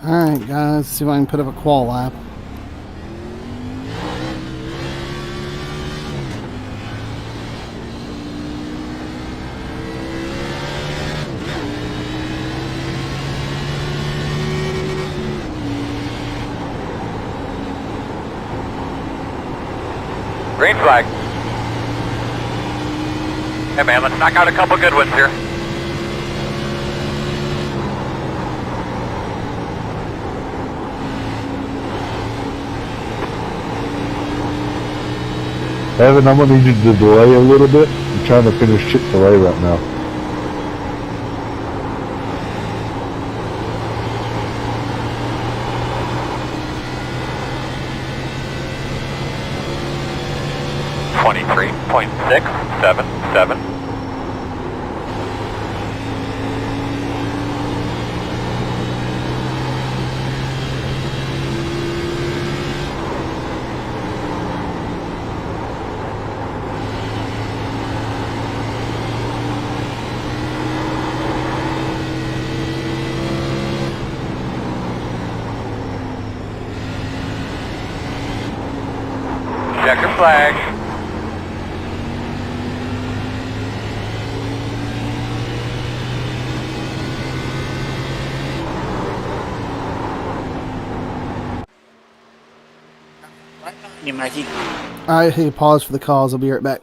Alright, guys, see if I can put up a qual lap. Green flag. Hey man, let's knock out a couple good ones here. Evan, I'm gonna need you to delay a little bit. I'm trying to finish Chick-fil-A right now. .677. Checker flag. You, Mikey. Alright, hey, pause for the calls. I'll be right back.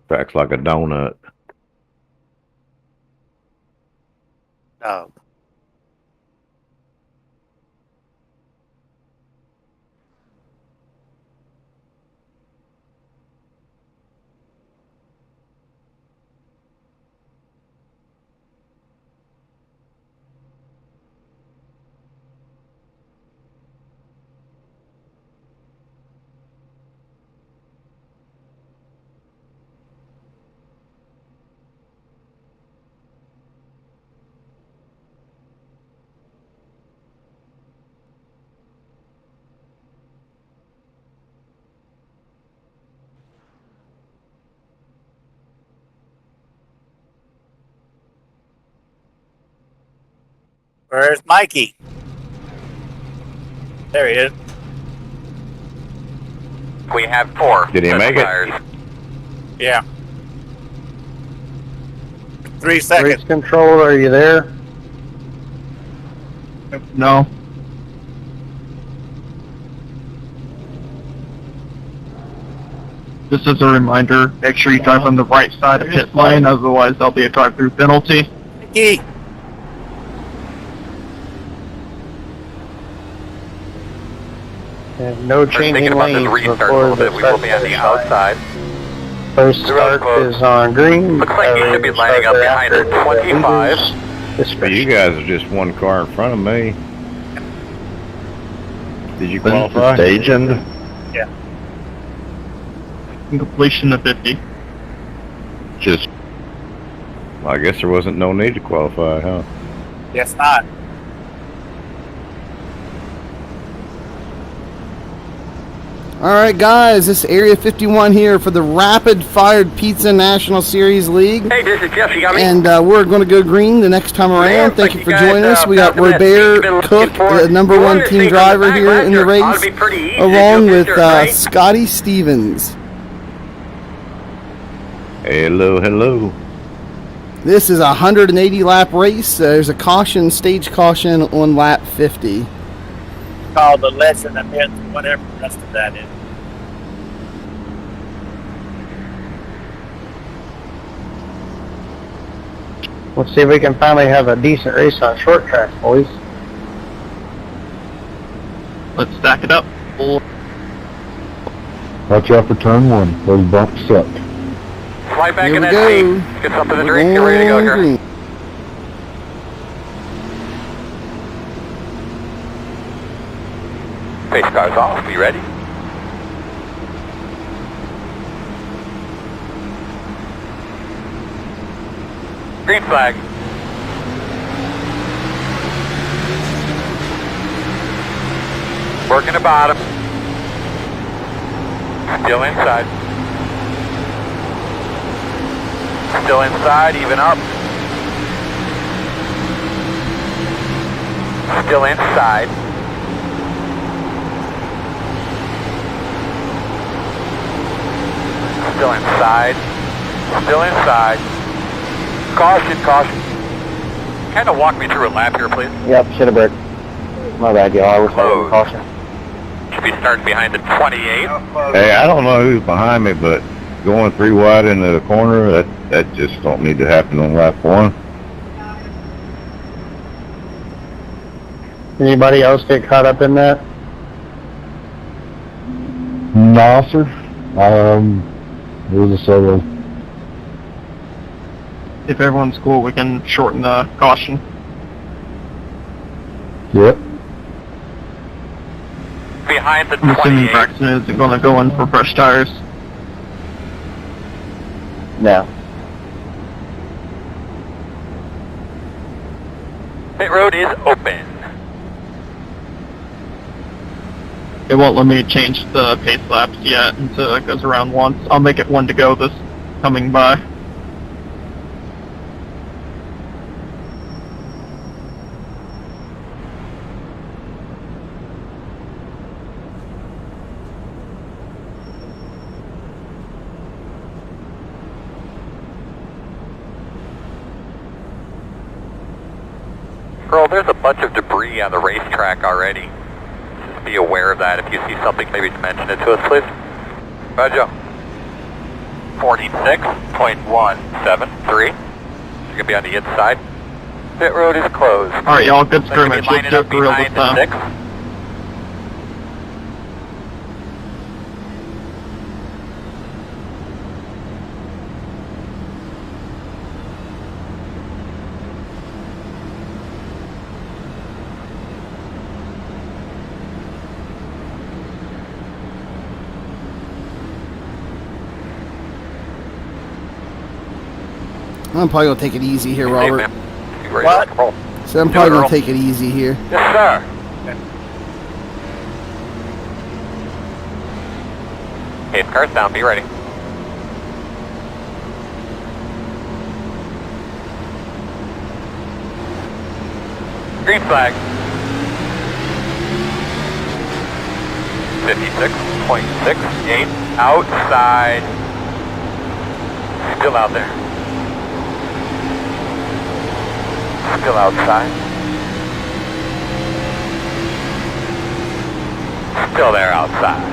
Tracks like a donut. Oh. Where's Mikey? There he is. We have 4. Did he make it? tires. Yeah. 3 seconds. Race control, are you there? No. Just as a reminder, make sure you drive on the right side of pit lane, otherwise there'll be a drive-through penalty. Mikey. And no Thinking changing about this lanes restart a before little the bit, we will be on the outside. First The road start closed. is on green. Looks like you should be lining up behind us, 25. But you guys are just one car in front of me. Did you qualify? Stage end? Yeah. Completion of 50. Just. Well, I guess there wasn't no need to qualify, huh? Guess not. Alright, guys, this is Area 51 here for the Rapid Fired Pizza National Series League. Hey, this is Jeff. You got me? And we're going to go green the next time around. Man, Thank like you for you joining guys, us. We got found that Robert you've been Cook, looking for. the number one Well, team see, driver from the here back in the last year, ought race, to be pretty easy. along You'll with get there, right? Scotty Stevens. Hello, hello. This is a 180 lap race. There's a caution, stage caution on lap 50. call the lesson amidst whatever the rest of that is. Let's see if we can finally have a decent race on short track, boys. Let's stack it up. Watch out for turn 1. Those bumps suck. Slide back Here in we that go. seat. Get something to drink. Get ready to go here. Green. Pace cars off. Be ready. Green flag. Working the bottom. Still inside. Still inside, even up. Still inside. Still inside. Still inside. Caution, caution. Kind of walk me through a lap here, please. Yep, should have braked. My bad, y'all. I was holding caution. Should be starting behind the 28. Hey, I don't know who's behind me, but going 3 wide into the corner, that just don't need to happen on lap 1. Anybody else get caught up in that? No, sir. It was a solo. If everyone's cool, we can shorten the caution. Yep. Behind the I'm assuming 28. Braxton isn't going to go in for fresh tires. No. Pit road is open. It won't let me change the pace laps yet until it goes around once. I'll make it 1 to go this coming by. Earl, there's a bunch of debris on the racetrack already. Just be aware of that. If you see something, maybe mention it to us, please. Roger. 46.173. You're going to be on the inside. Pit road is closed. Alright, y'all, good They're gonna be scrimmage. Let's lining do up it for real this behind the time. 6. I'm probably gonna take it easy here, Hey, Robert. man. You ready What? to roll? So I'm Do probably it, gonna Earl. take it easy here. Yes, sir. Pace cars down. Be ready. Green flag. 56.68 outside. Still out there. Still outside. Still there outside.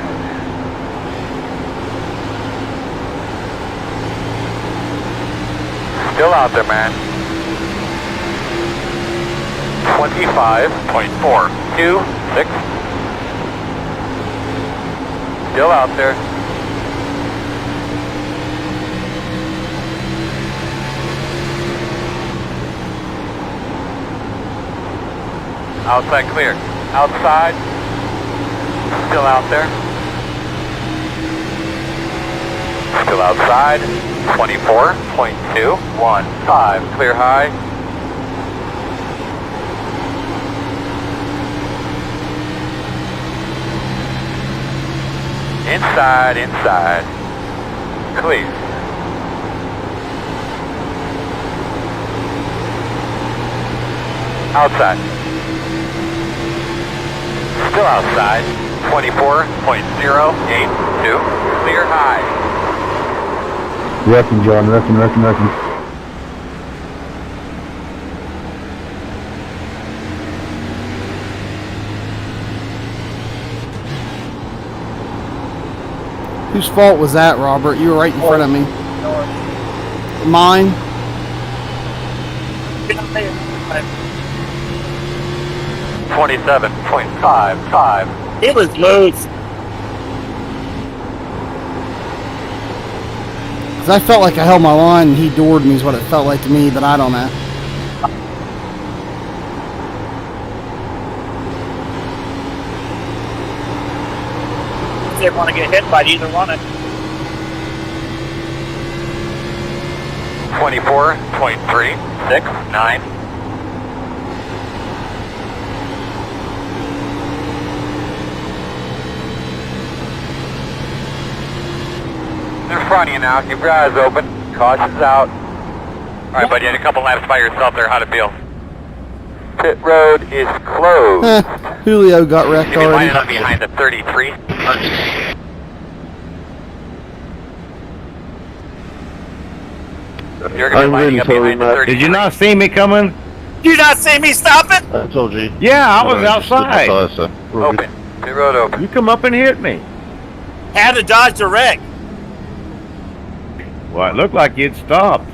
Still out there, man. 25.426. Still out there. Outside clear. Outside. Still out there. Still outside. 24.215. Clear high. Inside, inside. Clear. Outside. Still outside. 24.082. Clear high. Wrecking, John. Wrecking. Whose fault was that, Robert? You were right in front of me. Mine? 27.55. It was loose. Because I felt like I held my line and he doored me is what it felt like to me, but I don't know. Didn't want to get hit by either one. 24.369. In front of you now. Keep your eyes open. Caution's out. All right, buddy. You had a couple laps by yourself there. How'd it feel? Pit road is closed. Julio got wrecked You'll be lining already. up behind the 33. You're going to be lining up behind the 33. Did you not see me coming? Did you not see me stopping? I told you. Yeah, I was outside. Open. Pit road open. You come up and hit me. Had to dodge the wreck. Well, it looked like you'd stopped.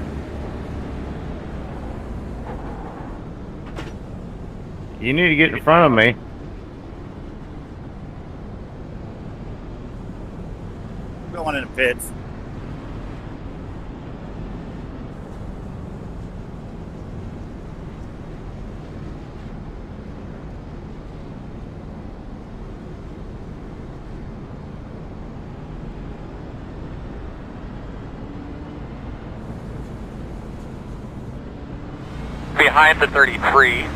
You need to get in front of me. Going in the pits. Behind the 33.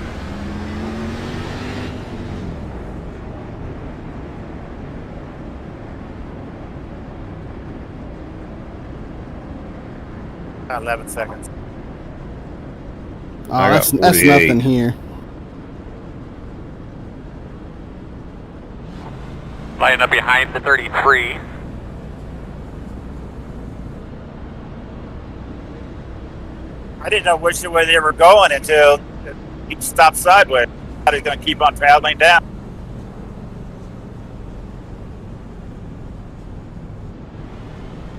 About 11 seconds. Oh, I got that's 48. nothing here. Lining up behind the 33. I didn't know which way they were going until he stopped sideways. I thought he was going to keep on traveling down.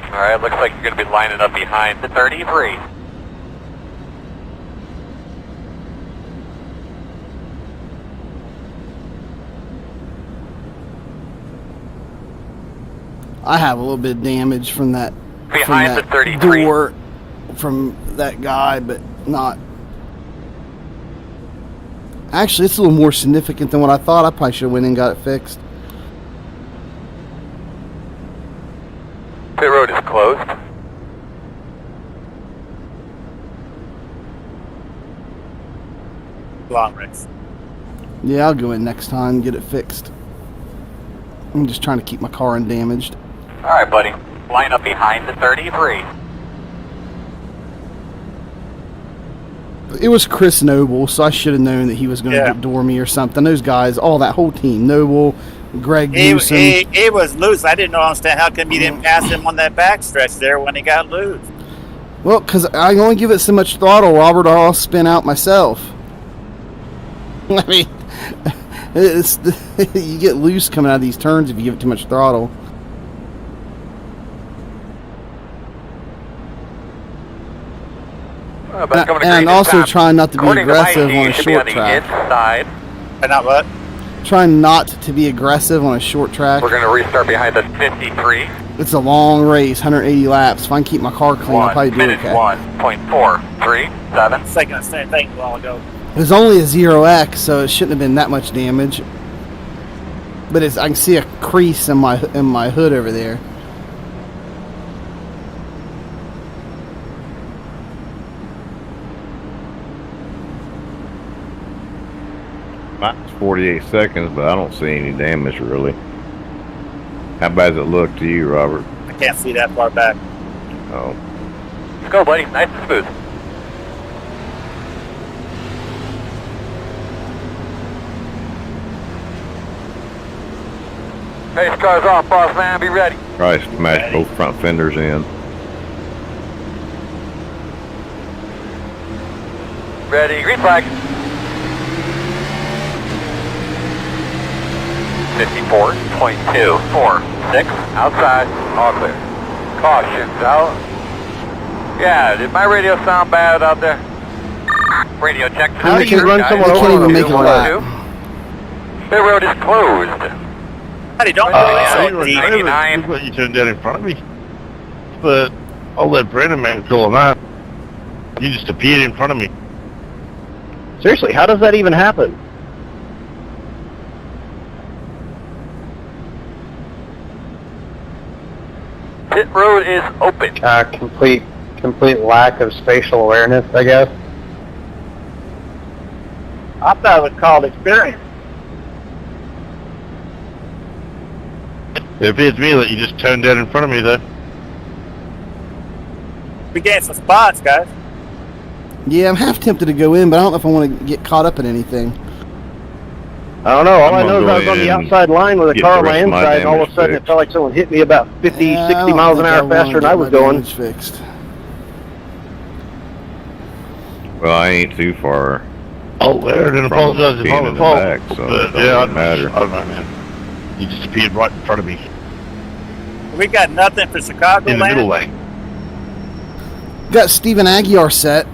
All right, looks like you're going to be lining up behind the 33. I have a little bit of damage from that, Behind the from that 33. door from that guy, but not. Actually, it's a little more significant than what I thought. I probably should have went and got it fixed. Pit road is closed. Long wrecks. Yeah, I'll go in next time and get it fixed. I'm just trying to keep my car undamaged. All right, buddy. Line up behind the 33. It was Chris Noble, so I should have known that he was going to door me or something. Those guys, all that whole team, Noble, Greg Newsom. He was loose. I didn't understand how come you didn't pass him on that back stretch there when he got loose. Well, because I only give it so much throttle, Robert, or I'll spin out myself. I mean, you get loose coming out of these turns if you give it too much throttle. And also trying not to be aggressive on a short track. Inside. Not what? Trying not to be aggressive on a short track. We're going to restart behind the 53. It's a long race, 180 laps. If I can keep my car clean, I'll probably do okay. 1.437. Thinking the same thing a while ago. It was only a 0x, so it shouldn't have been that much damage. But I can see a crease in my hood over there. Mine's 48 seconds, but I don't see any damage really. How bad does it look to you, Robert? I can't see that far back. Oh. Let's go, buddy. Nice and smooth. Race car's off, boss man. Be ready. Probably smashed both front fenders in. Ready. Green flag. 54.246, outside, all clear. Cautions out. Yeah, did my radio sound bad out there? Radio check. How do you run someone They can't over? even make a lap. The road is closed. Buddy, don't do it so deep. 99. But you turned down in front of me. But I'll let Brandon man kill him out. You just appeared in front of me. Seriously, how does that even happen? Pit road is open. Complete lack of spatial awareness, I guess. I thought it was called experience. It appears to me that you just turned down in front of me there. We gained some spots, guys. Yeah, I'm half tempted to go in, but I don't know if I want to get caught up in anything. I don't know. All I I'm know is gonna I was go on the in and outside line with a get car the on my rest of my inside, and all of a damage sudden it fixed. felt like someone hit me about 50, Yeah, 60 I don't miles an think hour wanna faster than get I was my going. damage fixed. Well, I ain't too far. Oh, there, then from apologize if being I'm in the fault. back, so it Yeah, doesn't matter. I don't know, man. You just appeared right in front of me, We got nothing for Chicago in the middle land. lane. Got Stephen Aguiar set.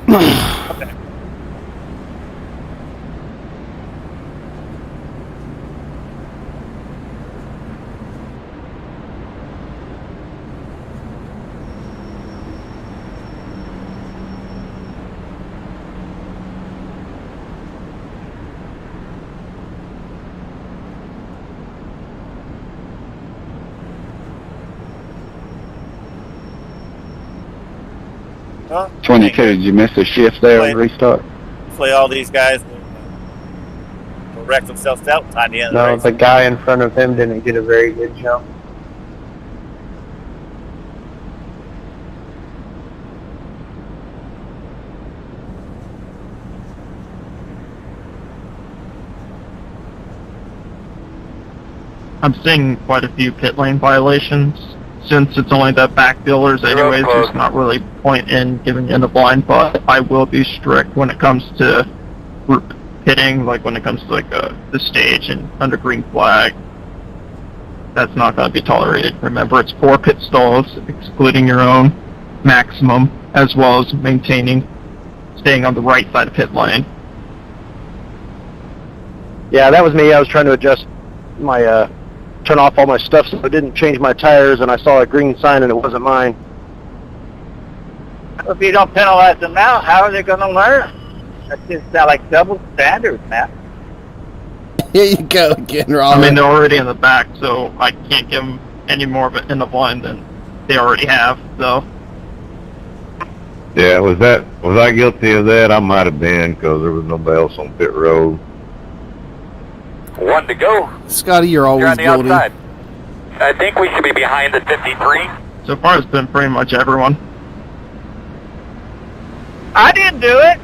Well, 22, did you miss a shift there Wait. restart? hopefully all these guys will wreck themselves out by the end of the No, race. the guy in front of him didn't get a very good jump. I'm seeing quite a few pit lane violations. Since it's only the back dealers anyways, there's not really point in giving in the blind, but I will be strict when it comes to group pitting, like when it comes to like the stage and under green flag. That's not going to be tolerated. Remember, it's 4 pit stalls, excluding your own maximum, as well as staying on the right side of pit lane. Yeah, that was me. I was trying to adjust my, turn off all my stuff so I didn't change my tires, and I saw a green sign and it wasn't mine. If you don't penalize them now, how are they going to learn? That just sounds like double standards, Matt. Here you go again, Robert. I mean, they're already in the back, so I can't give them any more of it in the blind than they already have, so. Yeah, was I guilty of that? I might have been, because there was nobody else on pit road. 1 to go. Scotty, you're always You're on the guilty. outside. I think we should be behind the 53. So far, it's been pretty much everyone. I didn't do it.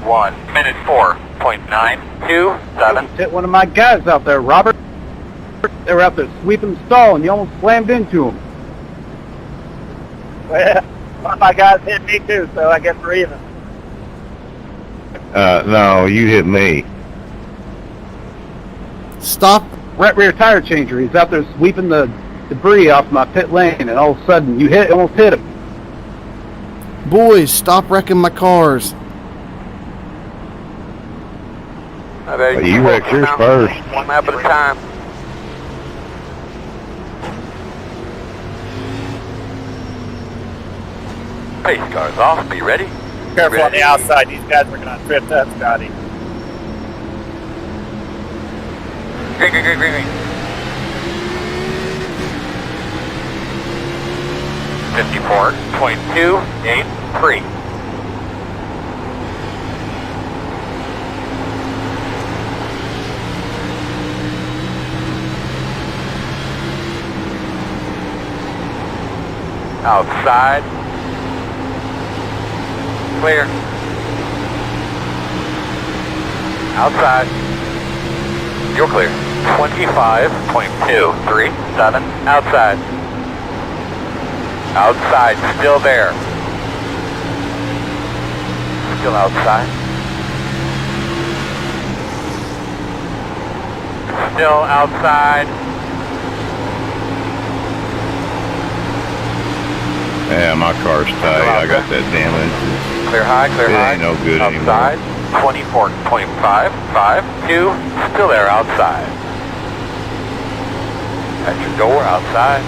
1 minute 4.927. Hit one of my guys out there, Robert. They were out there sweeping the stall, and you almost slammed into them. Well, one of my guys hit me too, so I guess we're even. No, you hit me. Stop. Right rear tire changer. He's out there sweeping the debris off my pit lane, and all of a sudden you almost hit him. Boys, stop wrecking my cars. You wrecked yours first. 1 lap at a time. Pace cars off. Be ready. Careful on the outside. These guys are going to trip up, Scotty. Green, green, green, green, green. 54.283. Outside. Clear. Outside. You're clear. 25.237. Outside. Outside. Still there. Still outside. Still outside. Yeah, my car's tight. I got that damage. Clear high, clear high. It ain't no good outside. anymore. 24.5, 5, 2, still there outside. At your door outside.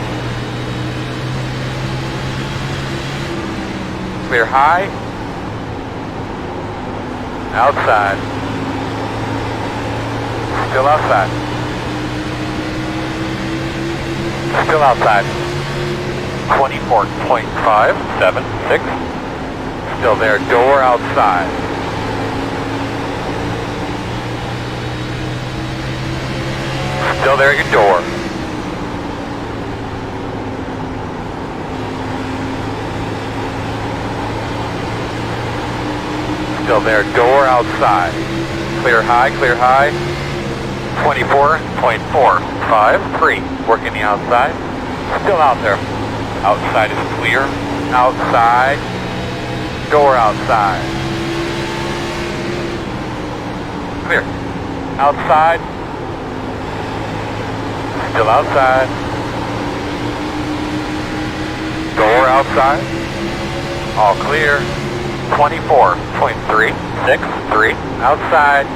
Clear high. Outside. Still outside. Still outside. 24.576. Still there, door outside. Still there, your door. Still there, door outside. Clear high, clear high. 24.453. Working the outside. Still out there. Outside is clear. Outside. Door outside. Clear. Outside. Still outside. Door outside. All clear. 24.363. Outside.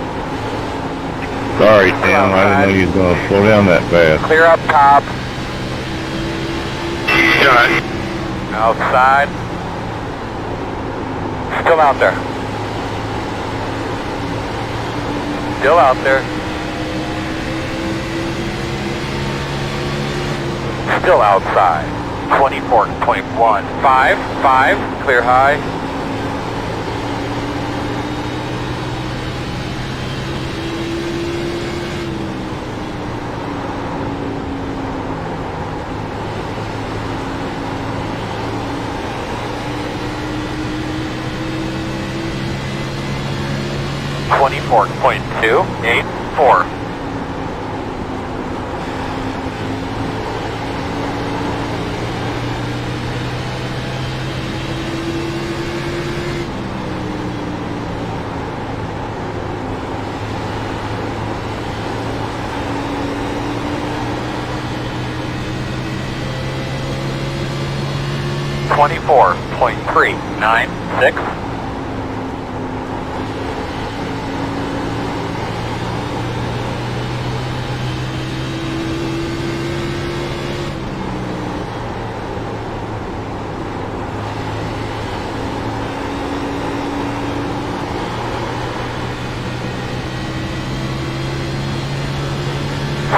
Sorry, Tim. I didn't know you was going to slow down that fast. Clear up top. Outside. Still out there. Still out there. Still outside. 24.155. Clear high. .284. .396.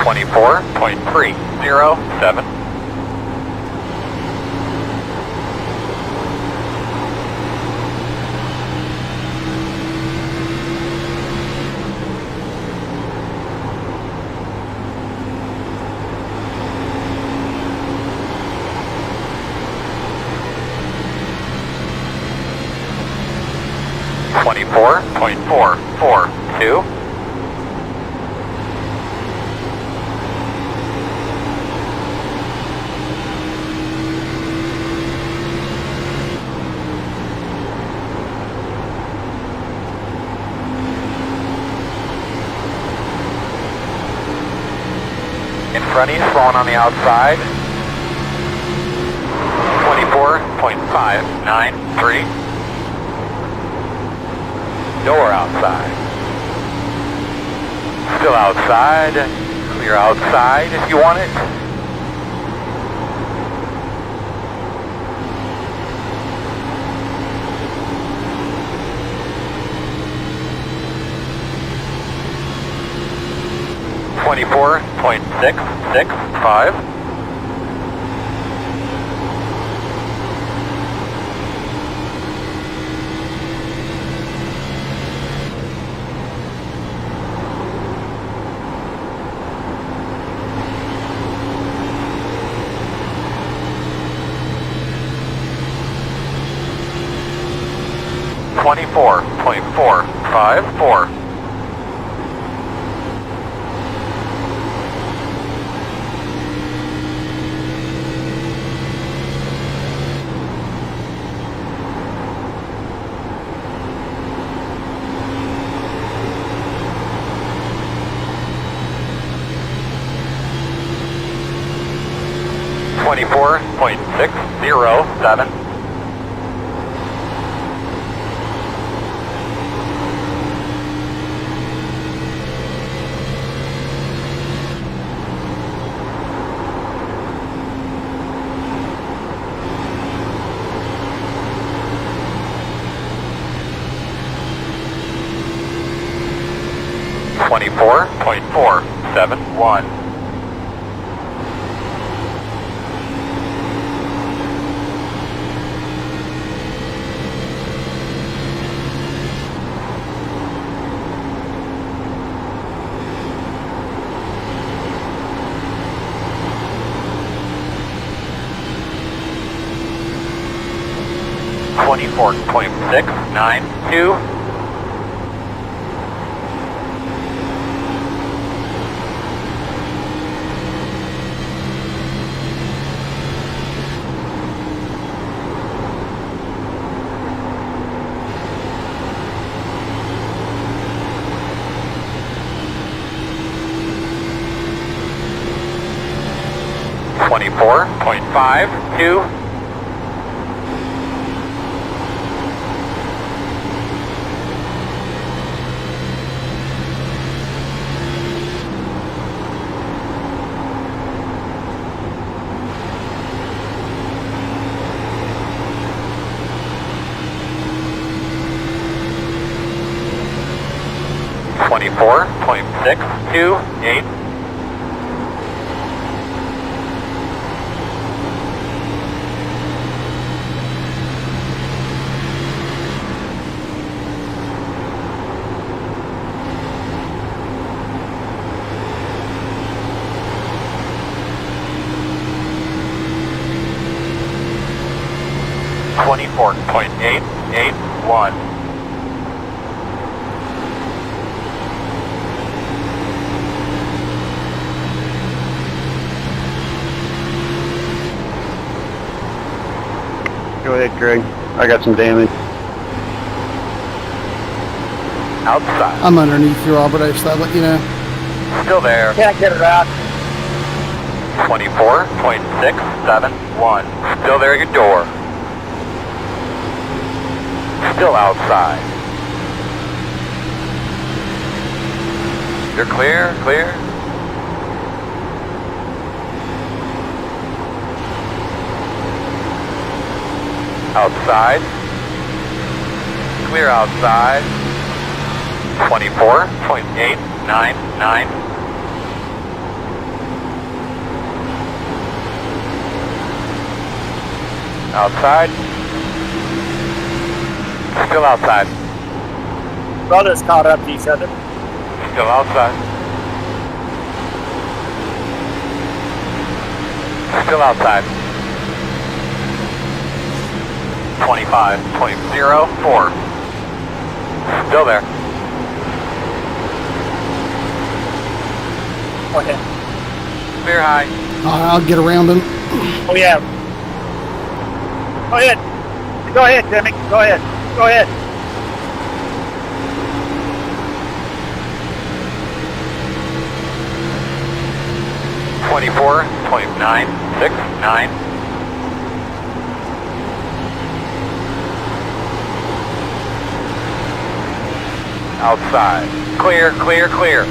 24.307. .442. 'In front of you, slowing on the outside. 24.593. Door outside. Still outside. Clear outside if you want it. .665. .454. 24.54. 24.607. .471. .692. .52. .628. .881. Go ahead, Craig. I got some damage. Outside. I'm underneath you, Robert. I just thought I'd let you know. Still there. Can't get it out. 24.671. Still there at your door. Still outside. You're clear, clear. Outside. Clear outside. 24.899. Outside. Still outside. Brothers caught up to each other. Still outside. Still outside. 25.04. Still there. Go ahead. Clear high. I'll get around him. Oh yeah. Go ahead. Go ahead, Timmy. Go ahead. Go ahead. .969. Outside. Clear, clear, clear.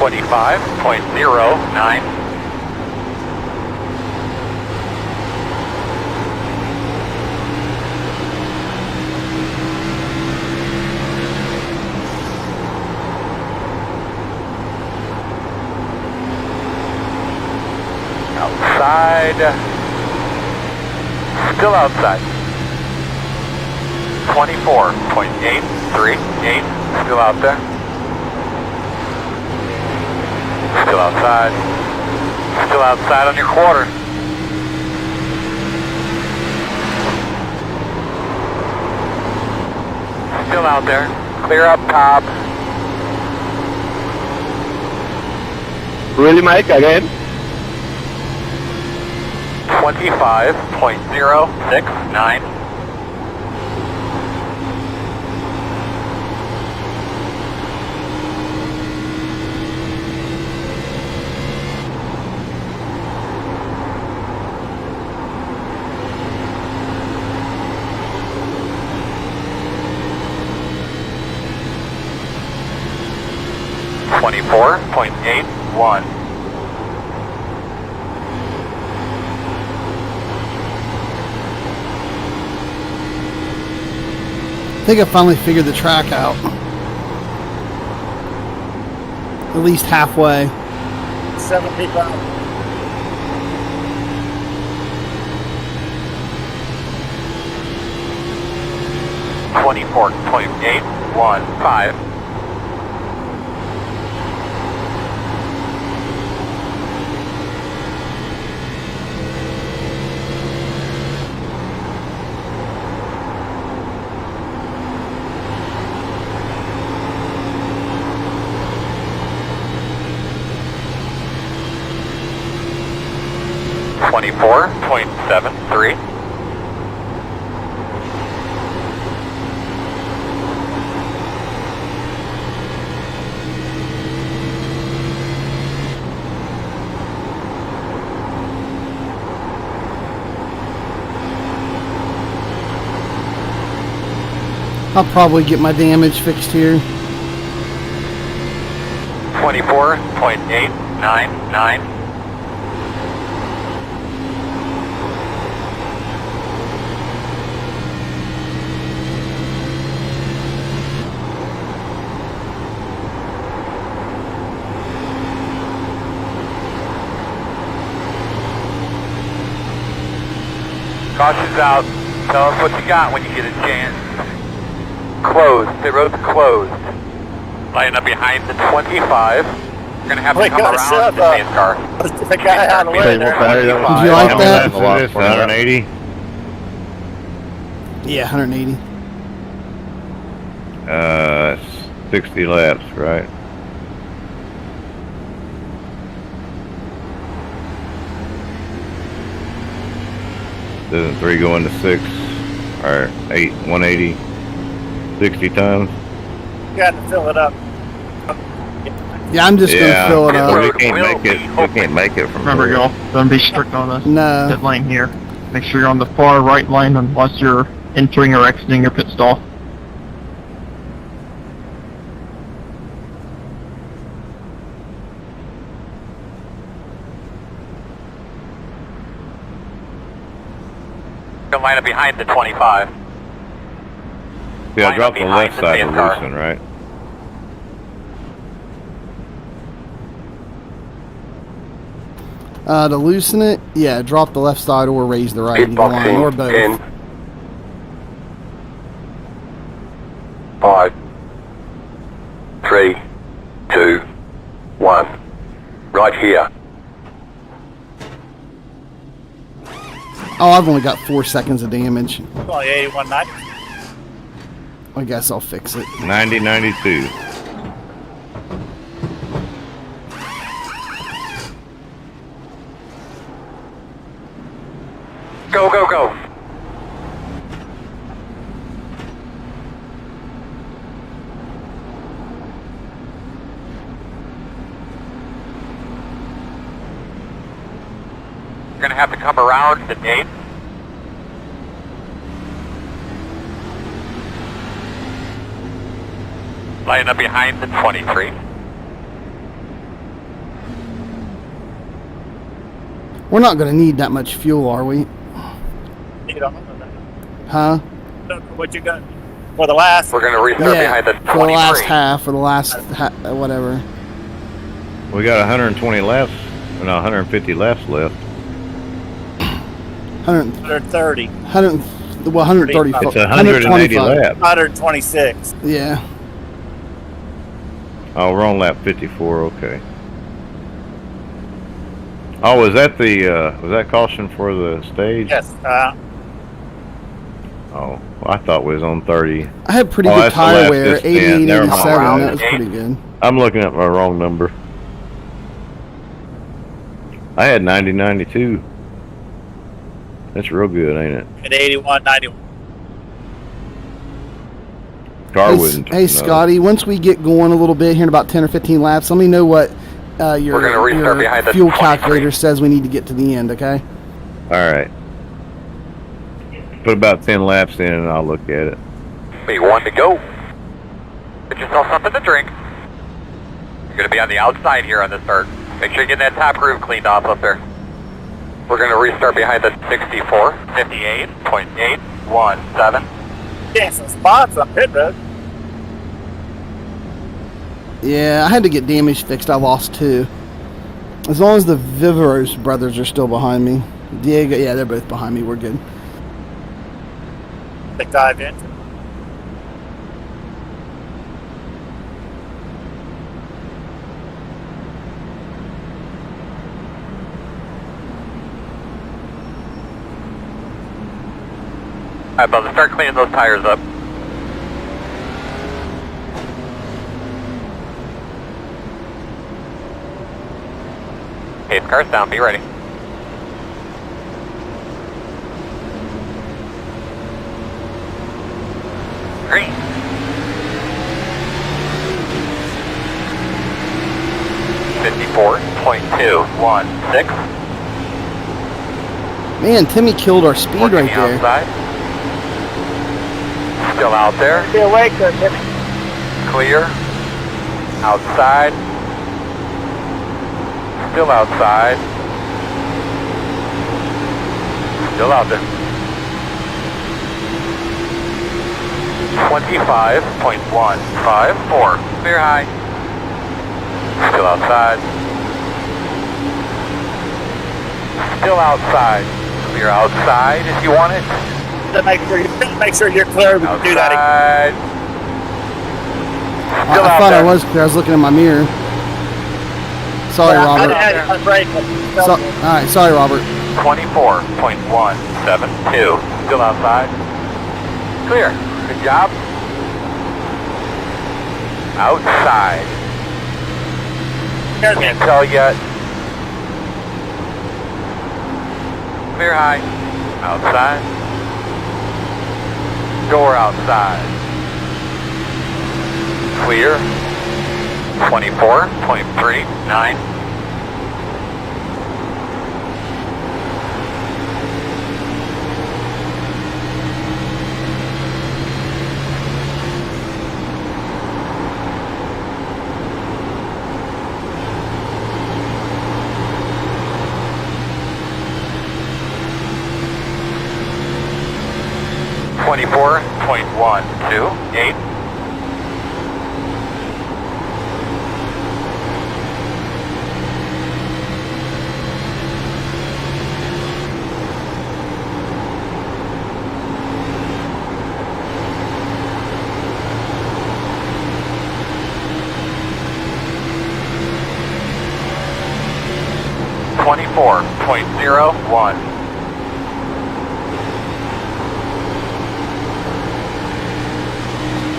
.25.09. Outside. Still outside. 24.838. Still out there. Still outside. Still outside on your quarter. Still out there. Clear up top. Really, Mike? Again? 25.069. .81. I think I finally figured the track out. At least halfway. 75. 24.815. .73. I'll probably get my damage fixed here. 24.899. Caution's out. Tell us what you got when you get a chance. Closed. Pit road's closed. Lining up behind the 25. You're going to have to come around the pace car. The guy out of the way there. Did you like that? 180. Yeah, 180. 60 laps, right? Doesn't 3 go into 6 or 8, 180, 60 times? You got to fill it up. Yeah, I'm just gonna fill it up. We can't make it. We can't make it from Remember, here. y'all, don't be strict on this No. pit lane here. Make sure you're on the far right lane unless you're entering or exiting your pit stall. Going to line up behind the 25. Yeah, Line drop up the behind left the side pace to car. loosen, right? To loosen it, yeah, drop the left side or raise the right, either line, or both. 10, 5, 3, 2, 1. Right here. Oh, I've only got 4 seconds of damage. Only 81.90. I guess I'll fix it. 90, 92. Go, go, go. You're going to have to come around the gate. Line up behind the 23. We're not going to need that much fuel, are we? You don't know Huh? what you got for the last. We're going to restart behind the 23. for the last half, for the last whatever. We got 120 laps, no, 150 laps left. 130. 135. It's 180 laps. 126. Yeah. Oh, we're on lap 54, okay. Oh, was that caution for the stage? Yes. Oh, well, I thought we was on 30. I had pretty Oh, good that's the tire last wear, descent. 88, 87. Never mind. That was pretty good. I'm looking at my wrong number. I had 90, 92. That's real good, ain't it? At 81.91. Car wouldn't. Hey, Scotty, once we get going a little bit here in about 10 or 15 laps, let me know what your fuel calculator says we need to get to the end, okay? All right. Put about 10 laps in and I'll look at it. Be one to go. Get yourself something to drink. You're going to be on the outside here on the start. Make sure you get that top groove cleaned off up there. We're going to restart behind the 64, 58.817. Yeah, some spots on pit road. Yeah, I had to get damage fixed. I lost 2. As long as the Viveros brothers are still behind me. Diego, yeah, they're both behind me. We're good. They dive in. All right, Bubba, start cleaning those tires up. Okay, the car's down. Be ready. Green. .216. Man, Timmy killed our speed Working right the there. outside. Still out there. Be awake there, Timmy. Clear. Outside. Still outside. Still out there. 25.154. Clear high. Still outside. Still outside. Clear outside if you want it. To make sure you're clear. We can do that again. I thought I was clear. I was looking in my mirror. Sorry, Robert. Alright, sorry, Robert. 24.172. Still outside. Clear. Good job. Outside. Can't tell yet. Clear high. Outside. Door outside. Clear. 24.39. .128. .04.01.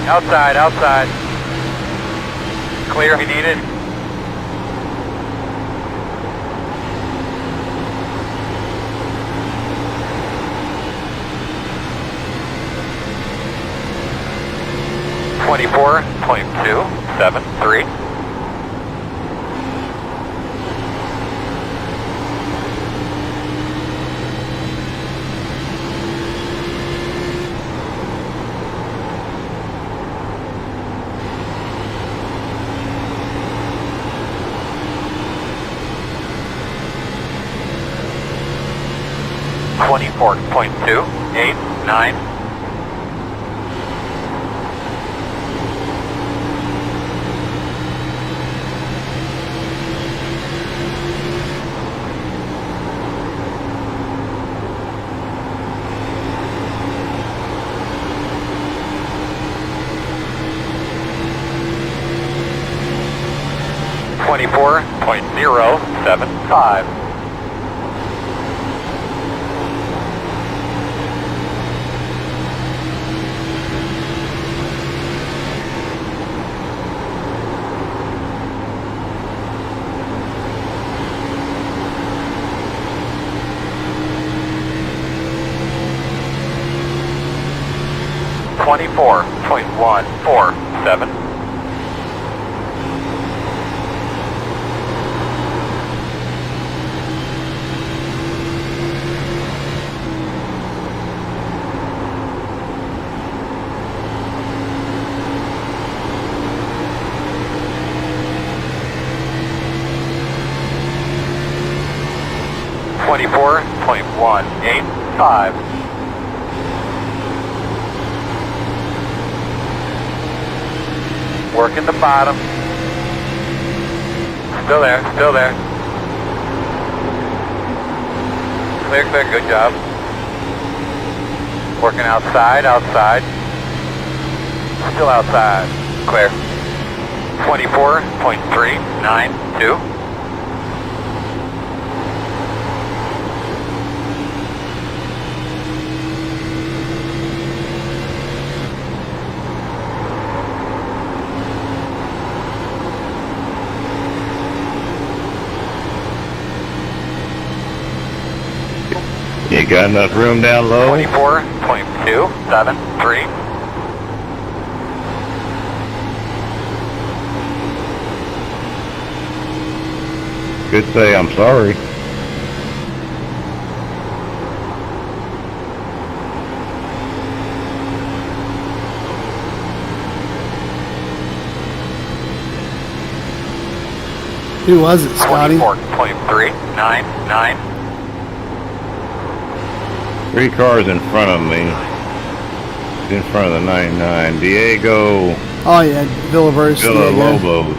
Outside, outside. Clear if you need it. .273. .289. .075. 24.147. .185. Working the bottom. Still there, still there. Clear, clear, good job. Working outside, outside. Still outside. Clear. 24.392. You got enough room down low? 24.273. Could say I'm sorry. Who was it, Scotty? 24.399. 3 cars in front of me. In front of the 99. Diego Oh yeah, Villalobos. Villalobos.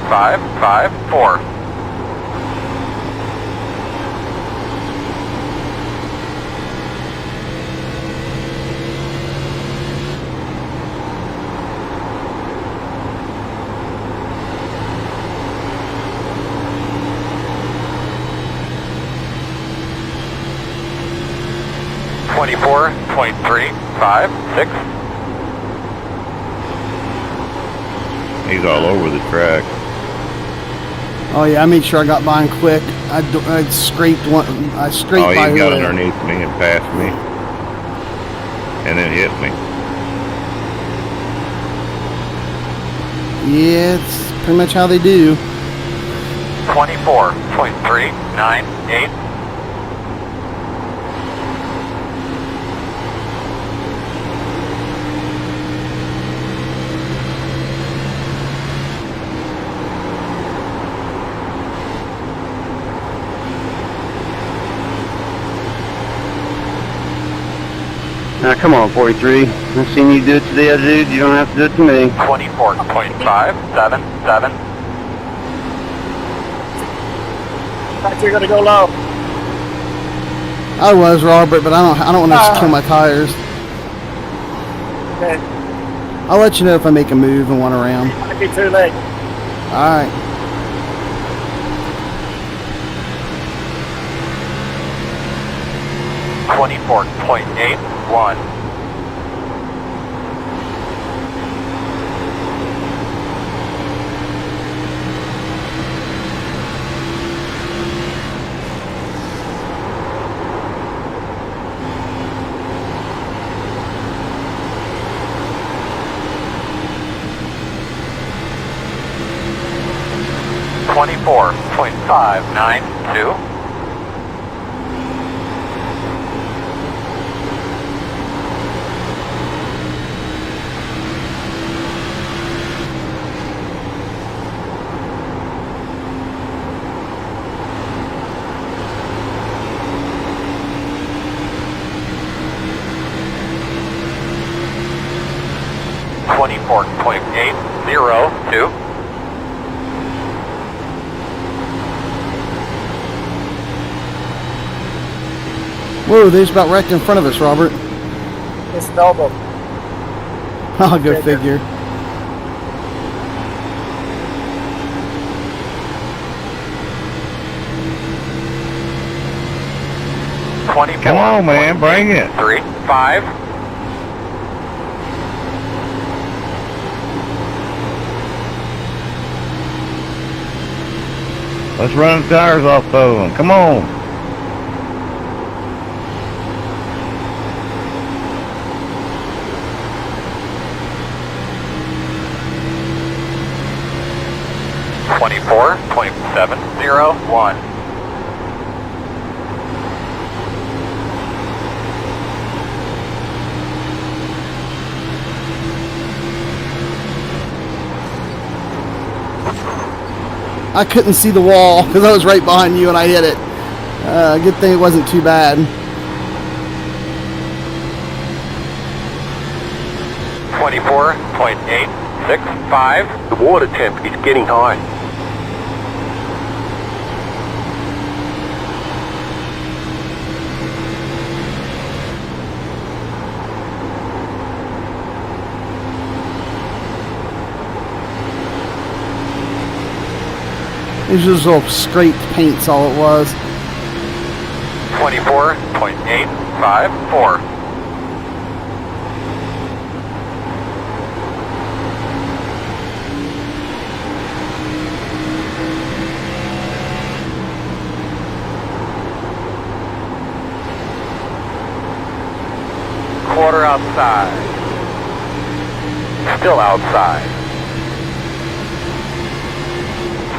.554. .356. He's all over the track. Oh yeah, I made sure I got by him quick. I scraped one. I scraped by he got her. underneath me and passed me, and then hit me. Yeah, it's pretty much how they do. 24.398. Now come on, 43. I've seen you do it to the other dude. You don't have to do it to me. 24.577. Thought you were gonna go low. I was, Robert, but I don't want to kill my tires. Okay. I'll let you know if I make a move and one around. Might be too late. All right. .81. .592. .802. Whoa, they just about wrecked in front of us, Robert. It's double. I'll go figure. Come on, man, bring it. 35. Let's run the tires off of them. Come on. .701. I couldn't see the wall because I was right behind you and I hit it. Good thing it wasn't too bad. 24.865. The water temp is getting high. It was just little scraped paint's all it was. 24.854. Quarter outside. Still outside.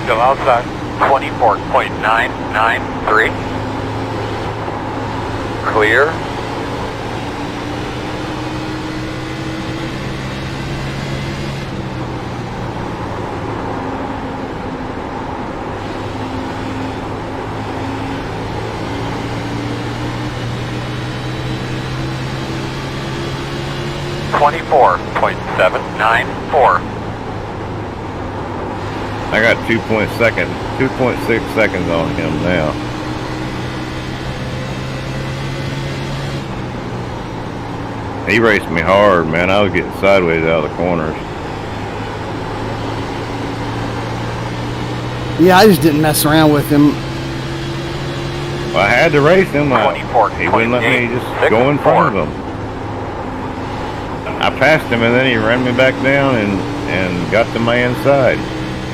Still outside. 24.993. Clear. .794. I got 2.6 seconds on him now. He raced me hard, man. I was getting sideways out of the corners. Yeah, I just didn't mess around with him. Well, I had to race him. He wouldn't let me just go in front of him. I passed him and then he ran me back down and got to my inside.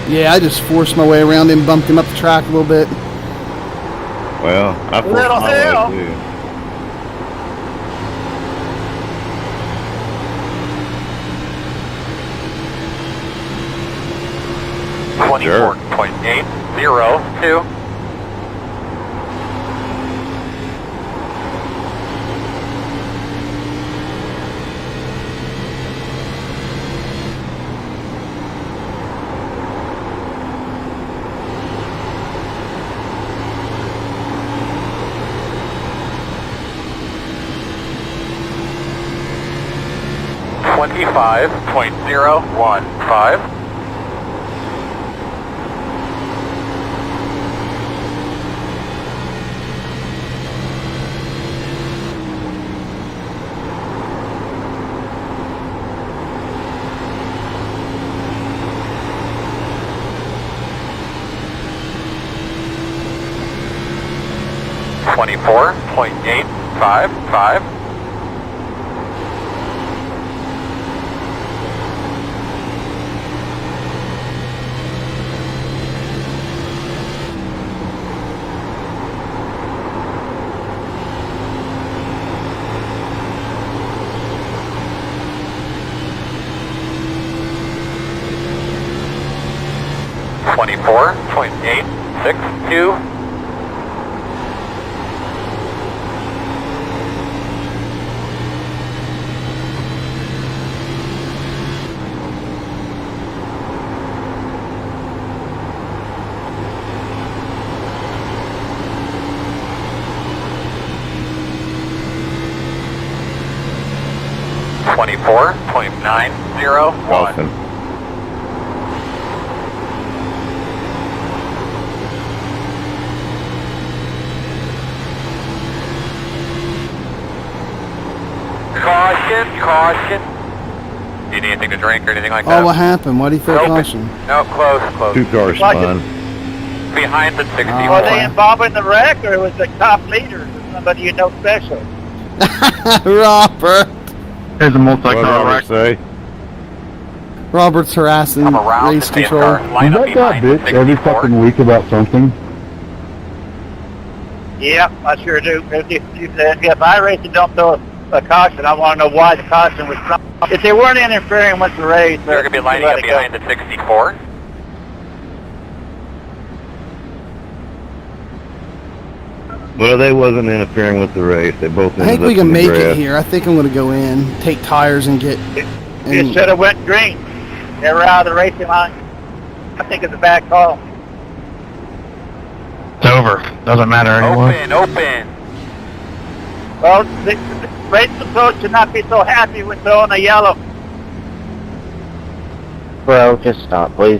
Yeah, I just forced my way around him, bumped him up the track a little bit. Well, I forced Little my hell. way too. Sure. 24.802. .015. 24.855. .862. .901. Awesome. Caution. Need anything to drink or anything like that? Oh, what happened? Why do you throw caution? No, close. 2 cars spun. Behind the 64. Were they involved in the wreck, or was the top leader or somebody you know special? Robert. There's a What did multi-car Robert wreck. say? Robert's harassing Come around race the safe control. car. Line Is up that guy behind the bitch every 64. fucking week about something? Yep, I sure do. If I race and don't throw a caution, I want to know why the caution was thrown. If they weren't interfering with the race, You're going to be lining let up it go. behind the 64. Well, they wasn't interfering with the race. They both ended I think up we can in the make grass. it here. I think I'm going to go in, take tires, and get. It And, should have went green. They were out of the racing line. I think it's a bad call. It's over. Doesn't matter anymore. Open. Well, the race control should not be so happy with throwing a yellow. Bro, just stop, please.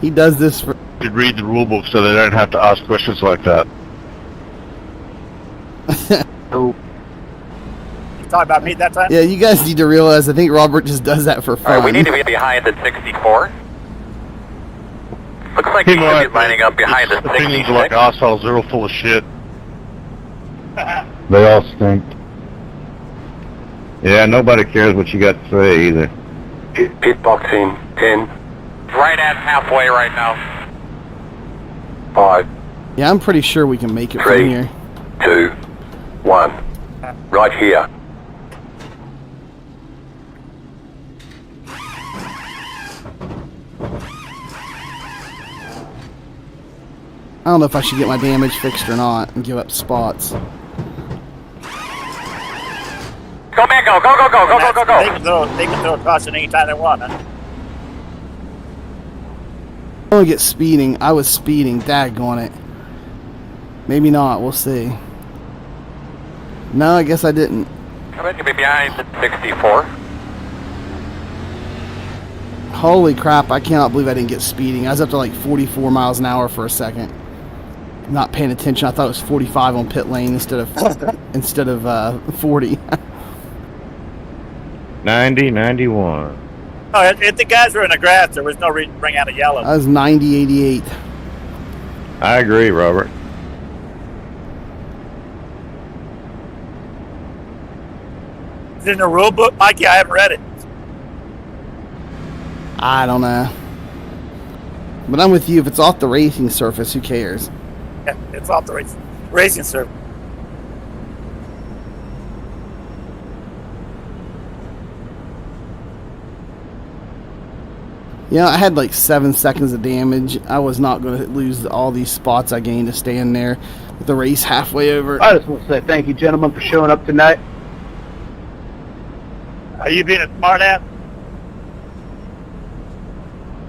he does this for. Should read the rule book so they don't have to ask questions like that. Oh, You talking about me that time? Yeah, you guys need to realize. I think Robert just does that for All fun. right, we need to be behind the 64. Looks like you should be lining up behind the Opinions 66. are like assholes. They're all full of shit. They all stink. Yeah, nobody cares what you got to say either. Pit boxing 10. Right at halfway right now. 5, Yeah, I'm pretty sure we can make it from 3. here. 2, 1. Right here. I don't know if I should get my damage fixed or not and give up spots. Go, man, go. They can throw a caution anytime they want, huh? I want to get speeding. I was speeding. Daggone it. Maybe not. We'll see. No, I guess I didn't. I bet you'll be behind the 64. Holy crap, I cannot believe I didn't get speeding. I was up to like 44 miles an hour for a second. Not paying attention. I thought it was 45 on pit lane instead of 40. 90, 91. Oh, if the guys were in the grass, there was no reason to bring out a yellow. I was 90, 88. I agree, Robert. Is it in the rule book, Mikey? I haven't read it. I don't know. But I'm with you. If it's off the racing surface, who cares? Yeah, it's off the racing circuit. Yeah, I had like 7 seconds of damage. I was not going to lose all these spots I gained to stand there with the race halfway over. I just want to say thank you, gentlemen, for showing up tonight. Are you being a smart ass?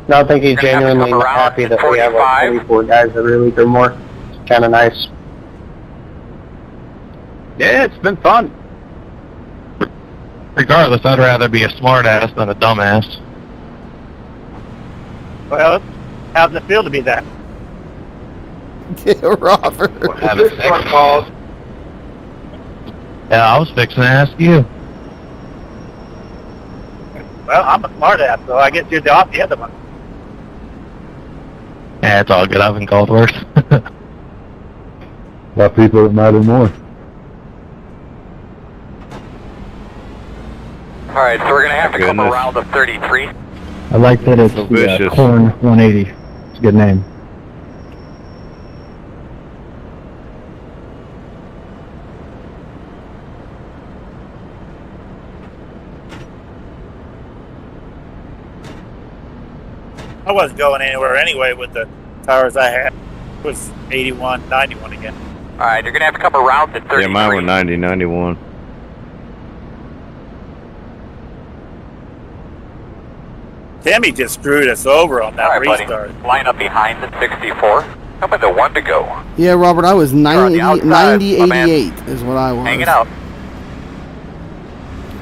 No, I think he's We're gonna have to genuinely come around happy to that we have like 45. 24 guys every week or more. It's kind of nice. Yeah, it's been fun. Regardless, I'd rather be a smartass than a dumbass. Well, how's it feel to be that? Robert. Have a second call. Yeah, I was fixing to ask you. Well, I'm a smart ass, so I guess you're the other one. Yeah, it's all good. I've been called worse. Got people that matter more. All right, so we're going to have to come Goodness. around the 33. I like that it's So vicious. Corn 180. It's a good name. I wasn't going anywhere anyway with the tires I had. It was 81, 91 again. All right, you're going to have to come around the 33. Yeah, mine was 90, 91. Timmy just screwed us over on All that right, buddy. restart. Line up behind the 64. How about the 1 to go? Yeah, Robert, I was on the 90, outside, 90 my man. 88 is what I was. Hang it out.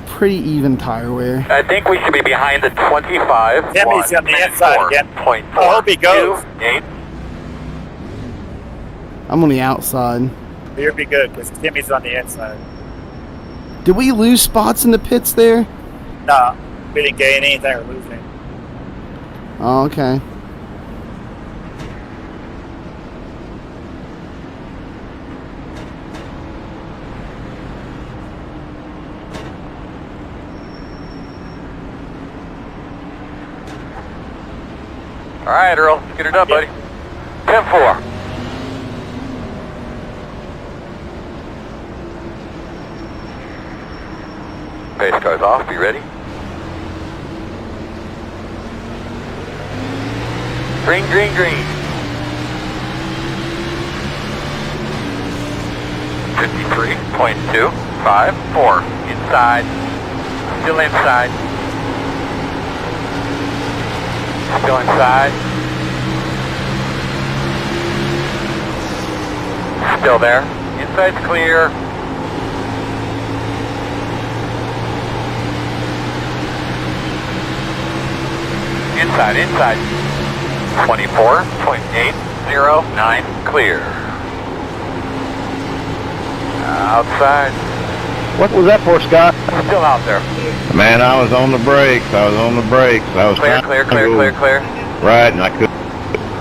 Pretty even tire wear. I think we should be behind the 25. Timmy's on the inside again. Point I hope he goes. 8. I'm on the outside. You'll be good because Timmy's on the inside. Did we lose spots in the pits there? Nah, we didn't gain anything or lose anything. Oh, okay. All right, Earl, let's get her done, buddy. 10-4. Pace car's off, be ready. Green, green, green. 53.254. Inside. Still inside. Still inside. Still there. Inside's clear. Inside, inside. 24.809 clear. Outside. What was that for, Scott? Still out there. Man, I was on the brakes. I was Clear, clear, clear, clear, clear. Right, and I couldn't.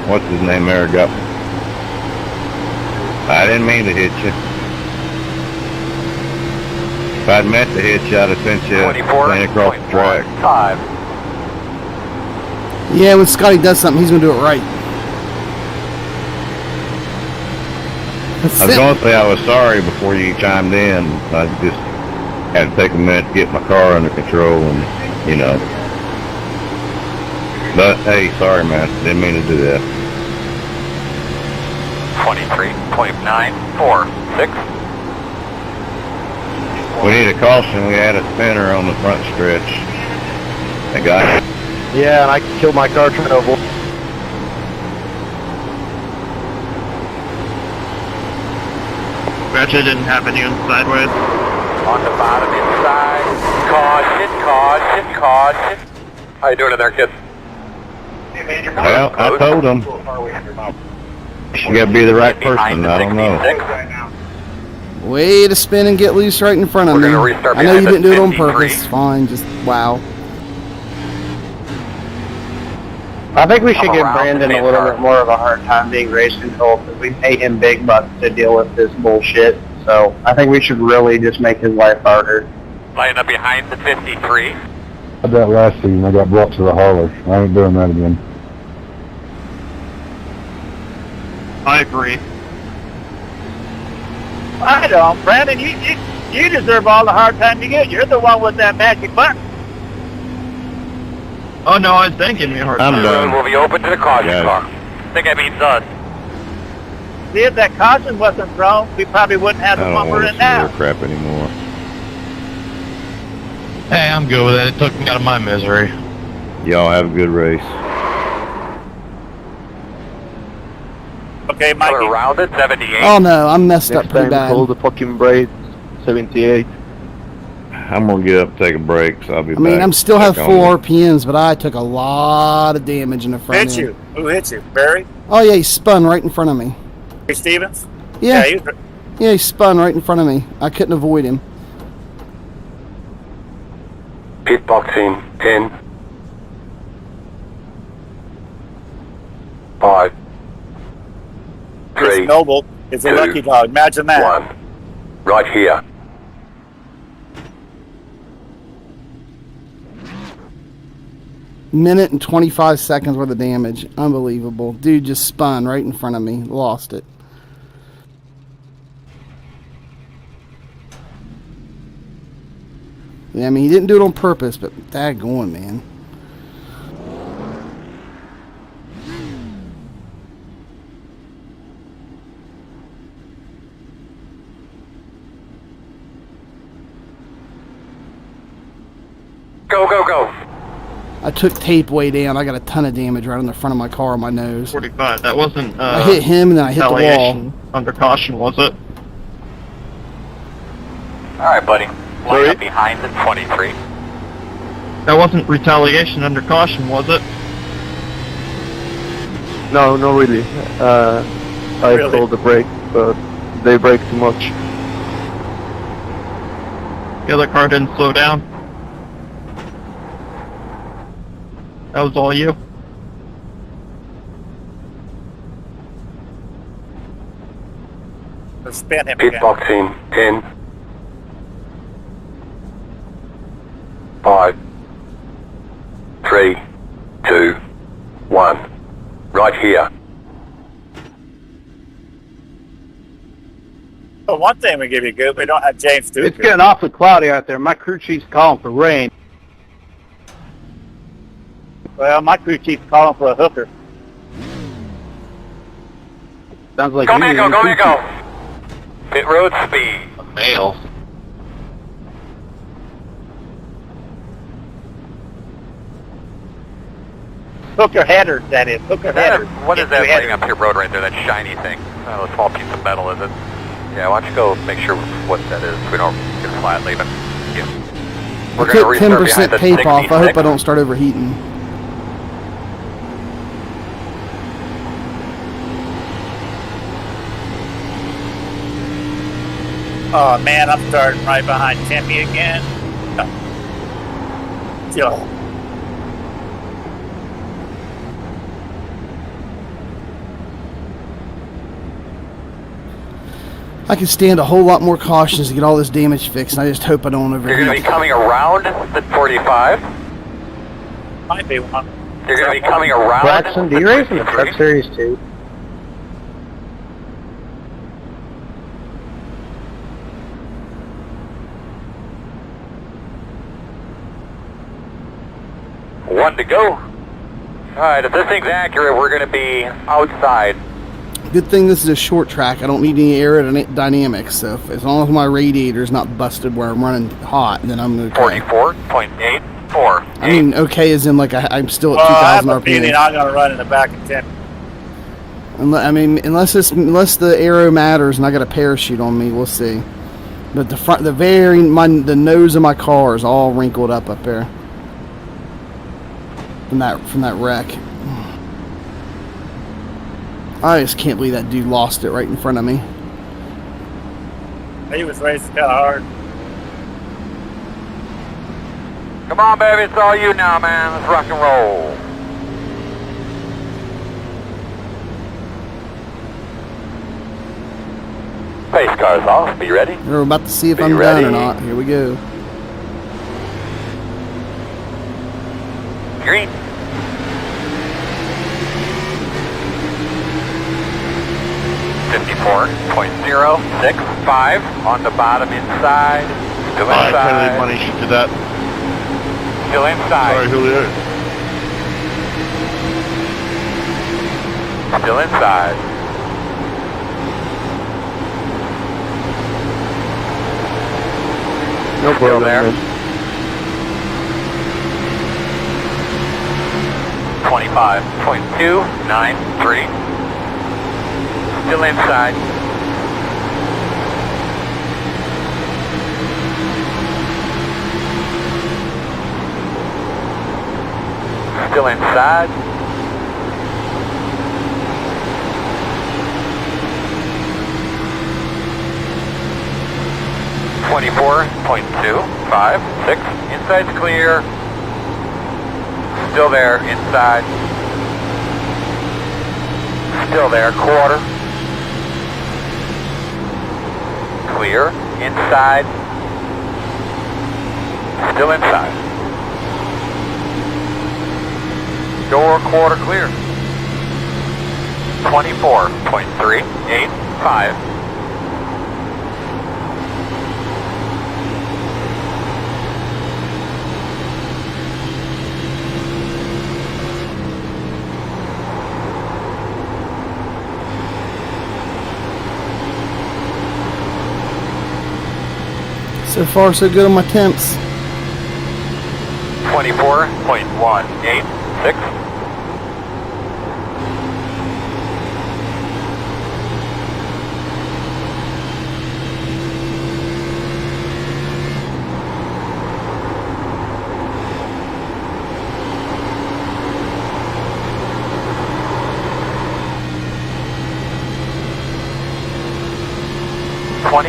What's his name there? Got. I didn't mean to hit you. If I'd meant to hit you, I'd have sent you clean across the track. 5. Yeah, when Scotty does something, he's gonna do it right. I was going to say I was sorry before you chimed in. I just had to take a minute to get my car under control and, you know. But, hey, sorry, man. Didn't mean to do that. 23.946. We need a caution. We had a spinner on the front stretch. I got it. Yeah, and I killed my car trying to avoid. Bet you didn't have any sideways. On the bottom inside. Caution, caution, caution. How you doing in there, kids? Well, I told him. You got to be the right person. I don't know. Way to spin and get loose right in front of me. I know you didn't do it on purpose. Fine, just wow. I think we should give Brandon a little bit more of a hard time being race control because we pay him big bucks to deal with this bullshit. So I think we should really just make his life harder. Line up behind the 53. I did that last season. I got brought to the hauler. I ain't doing that again. I agree. I don't. Brandon, you deserve all the hard time you get. You're the one with that magic button. Oh no, I was thinking me a hard I'm time. done. Will be open to the caution car. I think that means us. See, if that caution wasn't thrown, we probably wouldn't have the I don't bumper want in to see now. their crap anymore. Hey, I'm good with it. It took me out of my misery. Y'all have a good race. Okay, Mikey. We're around at 78. Oh no, I'm messed up pretty bad. the fucking braids. 78. I'm going to get up and take a break, so I'll be back. I mean, I'm still have back full on. RPMs, but I took a lot of damage in the front Hit end. you. Who hit you? Barry? Oh yeah, he spun right in front of me. Barry Stevens? Yeah, he was, yeah, he spun right in front of me. I couldn't avoid him. Pit boxing 10. 5. 3. it's Noble. It's a 2, lucky dog. Imagine that. 1. Right here. Minute and 25 seconds worth of damage. Unbelievable. Dude just spun right in front of me. Lost it. Yeah, I mean, he didn't do it on purpose, but daggone, man. Go, go, go. I took tape way down. I got a ton of damage right on the front of my car on my nose. 45. That wasn't. I hit him and then I hit the wall. retaliation under caution, was it? All right, buddy. Line up behind the 23. That wasn't retaliation under caution, was it? No, not really. I Really? pulled the brake, but they brake too much. The other car didn't slow down. That was all you. Let's spin him Pit again. boxing 10. 5. 3. 2. 1. watch here. But one thing we give you good, we don't have James Stewart. It's getting awfully cloudy out there. My crew chief's calling for rain. Well, my crew chief's calling for a hooker. Sounds like Go, you man, need a go, crew go, go. Pit road speed. Male. Hooker header, that is. Hooker header. What is that Header. thing up here road right there, that shiny thing? Oh, a small piece of metal, is it? Yeah, why don't you go make sure what that is so we don't get a flat leaving. Yeah. I took 10% tape off. I hope I don't start overheating. Oh man, I'm starting right behind Tempe again. Yo. I can stand a whole lot more cautious to get all this damage fixed, and I just hope I don't You're going to overheat. be coming around the 45. Might be one. You're going to be coming around. Braxton, do you race in the 23. Truck Series 2? One to go. Alright, if this thing's accurate, we're going to be outside. Good thing this is a short track. I don't need any aerodynamics, so as long as my radiator's not busted where I'm running hot, then I'm okay. 44.84. I mean, okay as in like I'm still at Well, I have 2,000 a feeling RPM. I'm going to run in the back of Tempe. I mean, unless the aero matters and I got a parachute on me, we'll see. But the front, the nose of my car is all wrinkled up there from that wreck. I just can't believe that dude lost it right in front of me. He was racing kind of hard. Come on, baby, it's all you now, man. Let's rock and roll. Pace car's off. Be ready. We're about to see if Be I'm ready. done or not. Here we go. Green. .065 on the bottom inside. Still Alright, Kennedy, inside. money shoot to that. Still inside. Sorry, Julio. Still inside. No Still problem, there. man. 25.293. Still inside. Still inside. .256. Inside's clear. Still there, inside. Still there, quarter. Clear, inside. Still inside. Door quarter clear. 24.385. So far, so good on my temps. 24.186.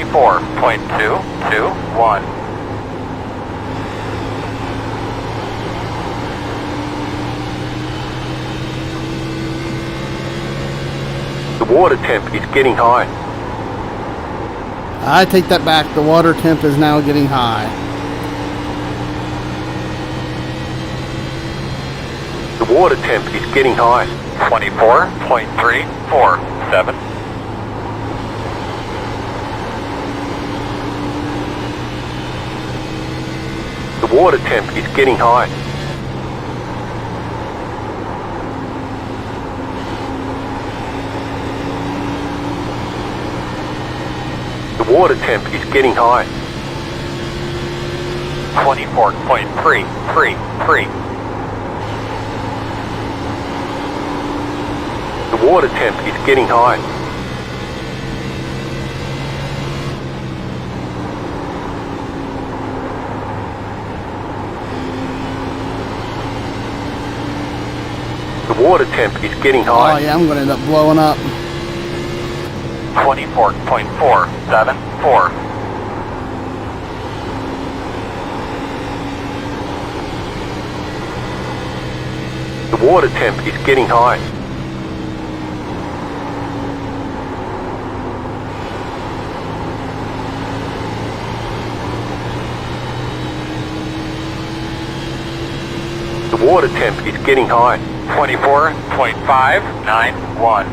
.221. The water temp is getting high. I take that back. The water temp is now getting high. The water temp is getting high. 24.347. The water temp is getting high. The water temp is getting high. 24.333. The water temp is getting high. The water temp is getting high. Oh yeah, I'm gonna end up blowing up. 24.474. The water temp is getting high. The water temp is getting high. 24.591.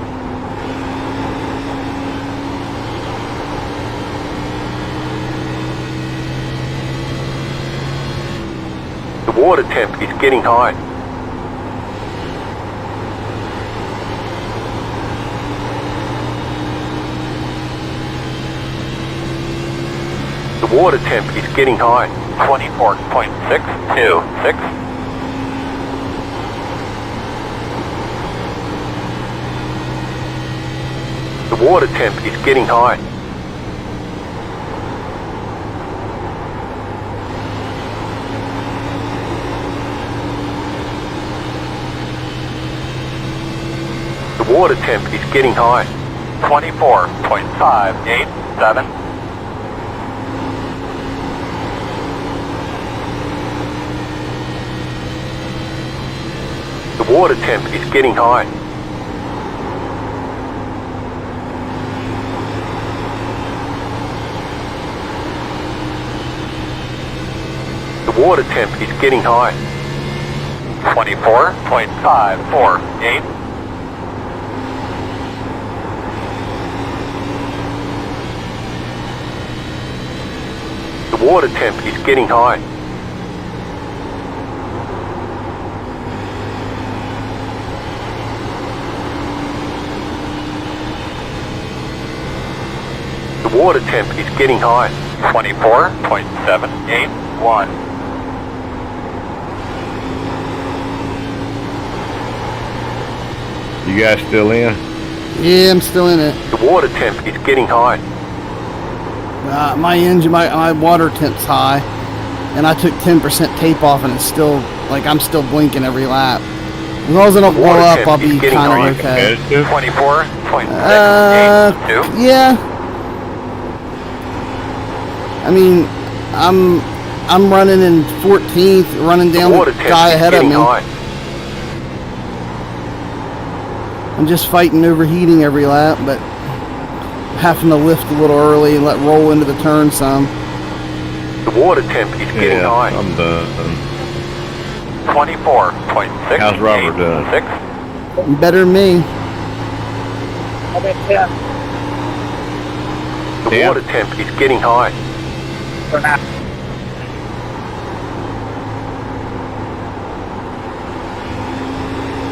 The water temp is getting high. The water temp is getting high. 24.626. The water temp is getting high. The water temp is getting high. 24.587. The water temp is getting high. The water temp is getting high. 24.548. The water temp is getting high. The water temp is getting high. 24.781. You guys still in? Yeah, I'm still in it. The water temp is getting high. My engine, my water temp's high, and I took 10% tape off, and it's still like I'm still blinking every lap. As long as I don't blow Water up, temp I'll is be getting kind high. of okay. 24.682. Yeah. I mean, I'm running in 14th, running down The water the temp guy is ahead of getting me. high. I'm just fighting overheating every lap, but having to lift a little early and let roll into the turn some. The water temp is getting Yeah, high. I'm done. 24.686. How's Robert doing? Better than me. I'm at 10 The Yeah. water temp is getting high. for now.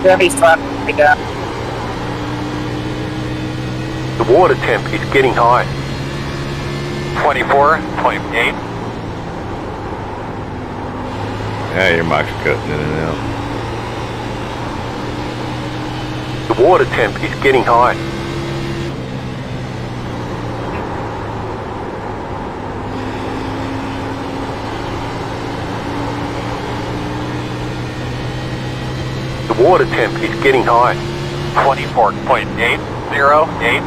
Jimmy's trying to get me down. The water temp is getting high. 24.8. Yeah, your mic's cutting in and out. The water temp is getting high. The water temp is getting high. 24.808.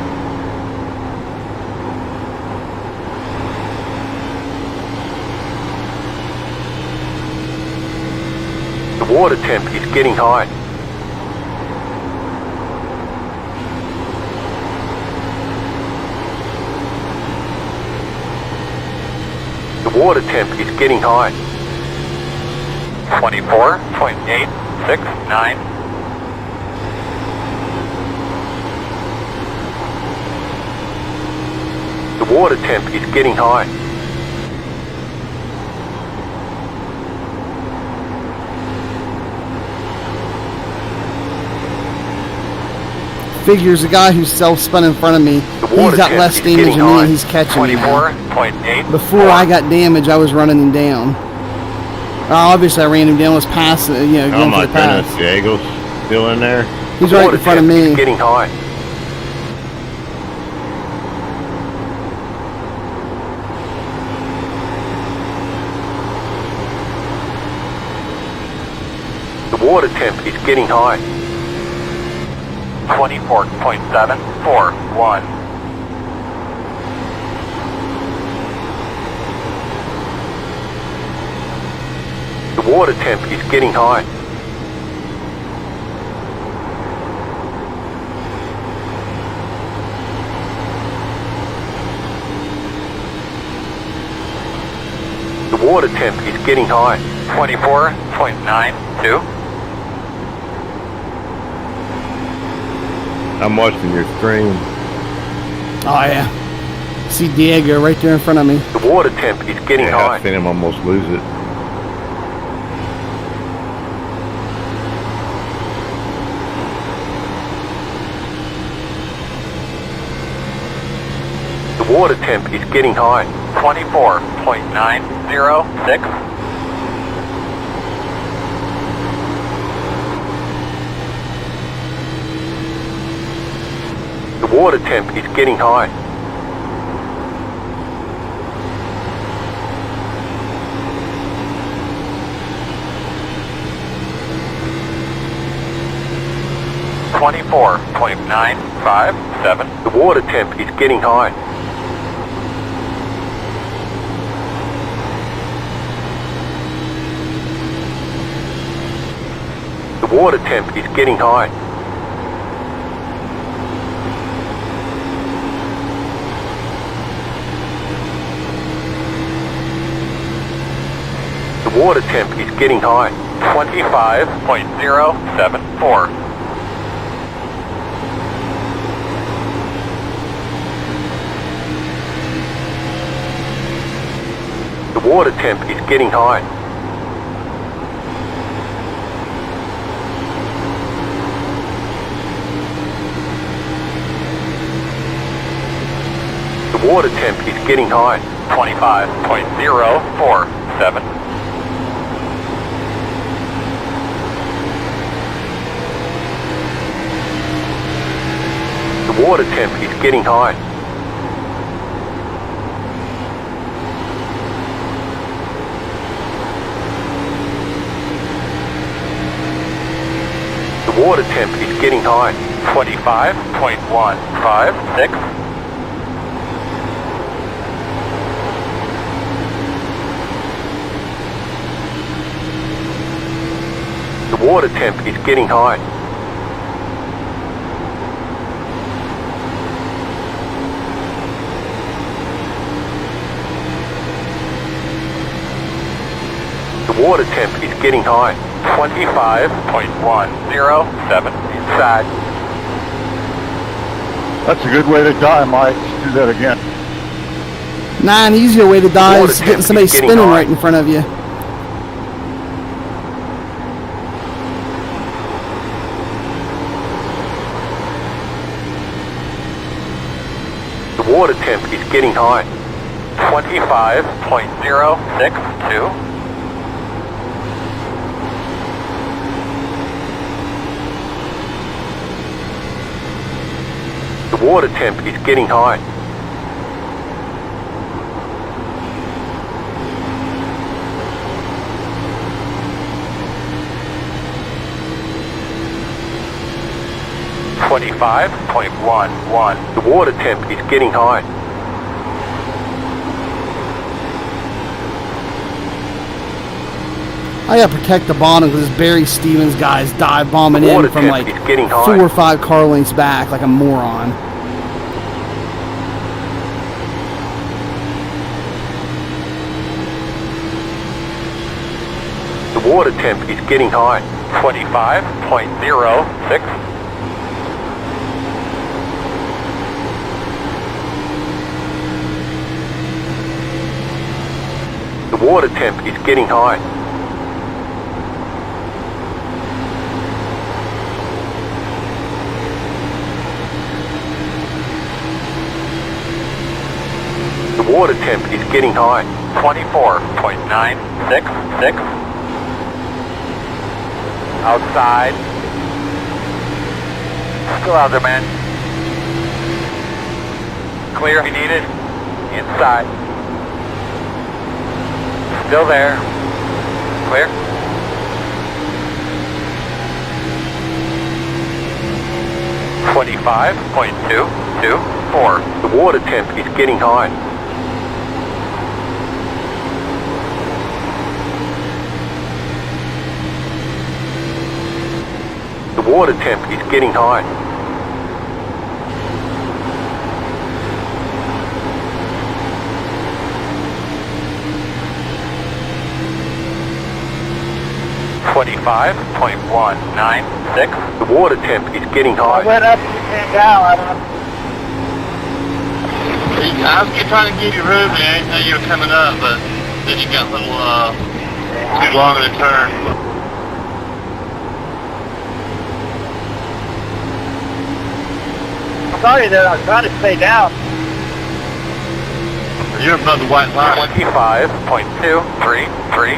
The water temp is getting high. The water temp is getting high. 24.869. The water temp is getting high. Figures the guy who's self-spun in front of me, he's got less damage than me and he's catching me now. 24.8. Before I got damage, I was running him down. Obviously, I ran him down, was passing, Oh going my for the pass. goodness, Diego's still in there. He's right in front of me. Getting high. The water temp is getting high. 24.741. The water temp is getting high. The water temp is getting high. 24.92. I'm watching your stream. Oh, yeah. See Diego right there in front of me. The water temp is getting Yeah, high. I've seen him almost lose it. The water temp is getting high. 24.906. The water temp is getting high. .957. The water temp is getting high. The water temp is getting high. The water temp is getting high. 25.074. The water temp is getting high. The water temp is getting high. 25.047. The water temp is getting high. The water temp is getting high. 25.156. The water temp is getting high. The water temp is getting high. 25.107. Inside. That's a good way to die, Mike. Do that again. An easier way to die Water is getting temp somebody is getting spinning high. right in front of you. The water temp is getting high. 25.062. The water temp is getting high. .111. The water temp is getting high. I gotta protect the bottom because this Barry Stevens guy's dive bombing The water in from temp like is getting high. 4 or 5 car lengths back like a moron. The water temp is getting high. 25.06. The water temp is getting high. The water temp is getting high. 24.966. Outside. Still out there, man. Clear if you need it. Inside. Still there. Clear. .224. The water temp is getting high. The water temp is getting high. .196. The water temp is getting I high. went up and you came down. I don't know. I was trying to give you room, man. I didn't know you were coming up, but then you got a little too long of a turn. I saw you there. I was trying to stay down. You're above the white line. 25.233.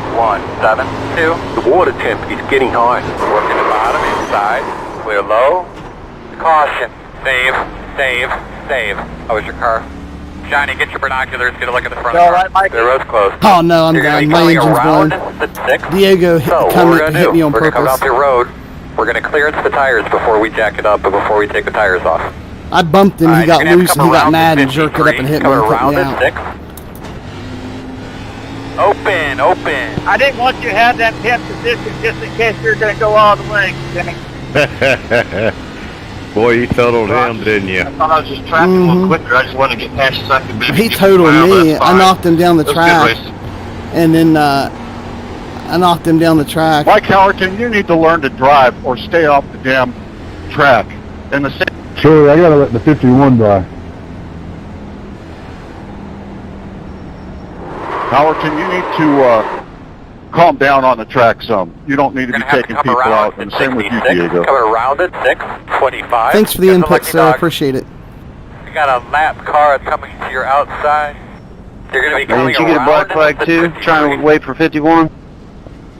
.172. The water temp is getting high. Working the bottom, inside. Clear low. Caution. Save. How was your car? Johnny, get your binoculars. Get a look at the front of the All car. right, Mike. The road's closed. Oh no, I'm You're gonna done. be My coming engine's around blown. the 6. Diego hit, So, what we're hit gonna me do, on we're gonna come purpose. off the road. We're gonna clearance the tires before we jack it up, but before we take the tires off. I bumped him. He Alright, got you're gonna have loose to and he come got around mad the and jerked it up and hit me Come and put around me the out. 6. Open. I didn't want you to have that 10th position just in case you're going to go all the way, Jimmy. Boy, you totaled him, didn't you? I thought I was just tracking a little quicker. I just wanted to get past the second bit. He totaled me. I knocked him down the It was good track, racing. and then I knocked him down the track. Mike Howerton, you need to learn to drive or stay off the damn track. And the same. Sure, I gotta let the 51 by. Howerton, you need to calm down on the track some. You don't need to You're be gonna have taking to come people around out, and at same with you, 66. Diego. Coming around at 625. Thanks for the Just a input, lucky sir. dog. Appreciate it. You got a lap car coming to your outside. You're gonna be coming Didn't you get a black around flag at too? 53. Trying to wait for 51?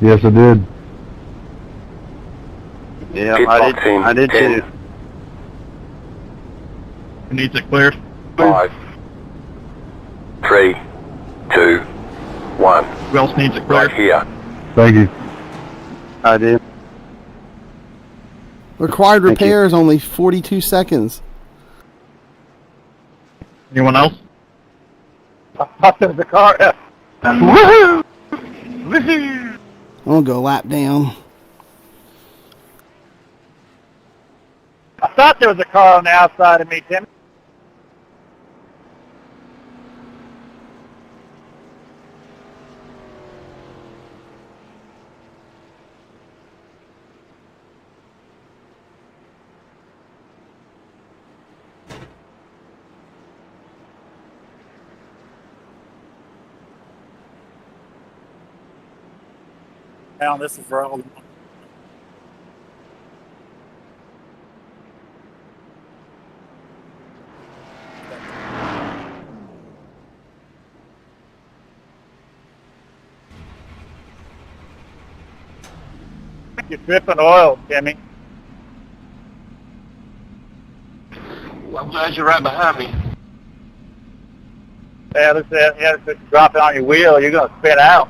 Yes, I did. Yeah, Pit I boxing, did 10. too. Needs it cleared. 5, 3, 2, 1. Who else needs it Right cleared? here. Thank you. I did. Required Thank you. repair is only 42 seconds. Anyone else? I popped into the car. Woohoo! Woohoo! I'm gonna go lap down. I thought there was a car on the outside of me, Jimmy. Now this is for all. You're dripping oil, Jimmy. I'm glad you're right behind me. Yeah, if it's dropping on your wheel, you're going to spin out.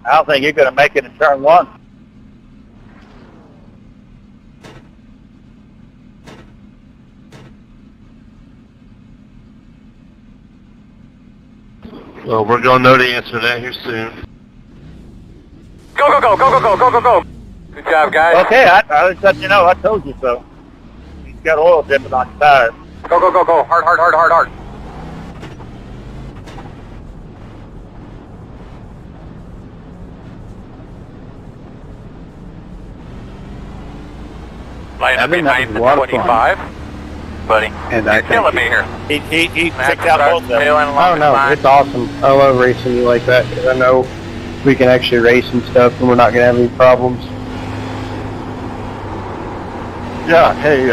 I don't think you're going to make it in turn one. Well, we're gonna know the answer to that here soon. Go. Good job, guys. Okay, I was letting you know. I told you so. He's got oil dripping on his tires. Go, go, go, go. Hard, hard, hard, hard, hard. Line up behind the 25. Buddy, And you're killing me here. He picked out both of them. Oh no, it's awesome. I love racing you like that because I know we can actually race and stuff and we're not going to have any problems. Yeah, hey,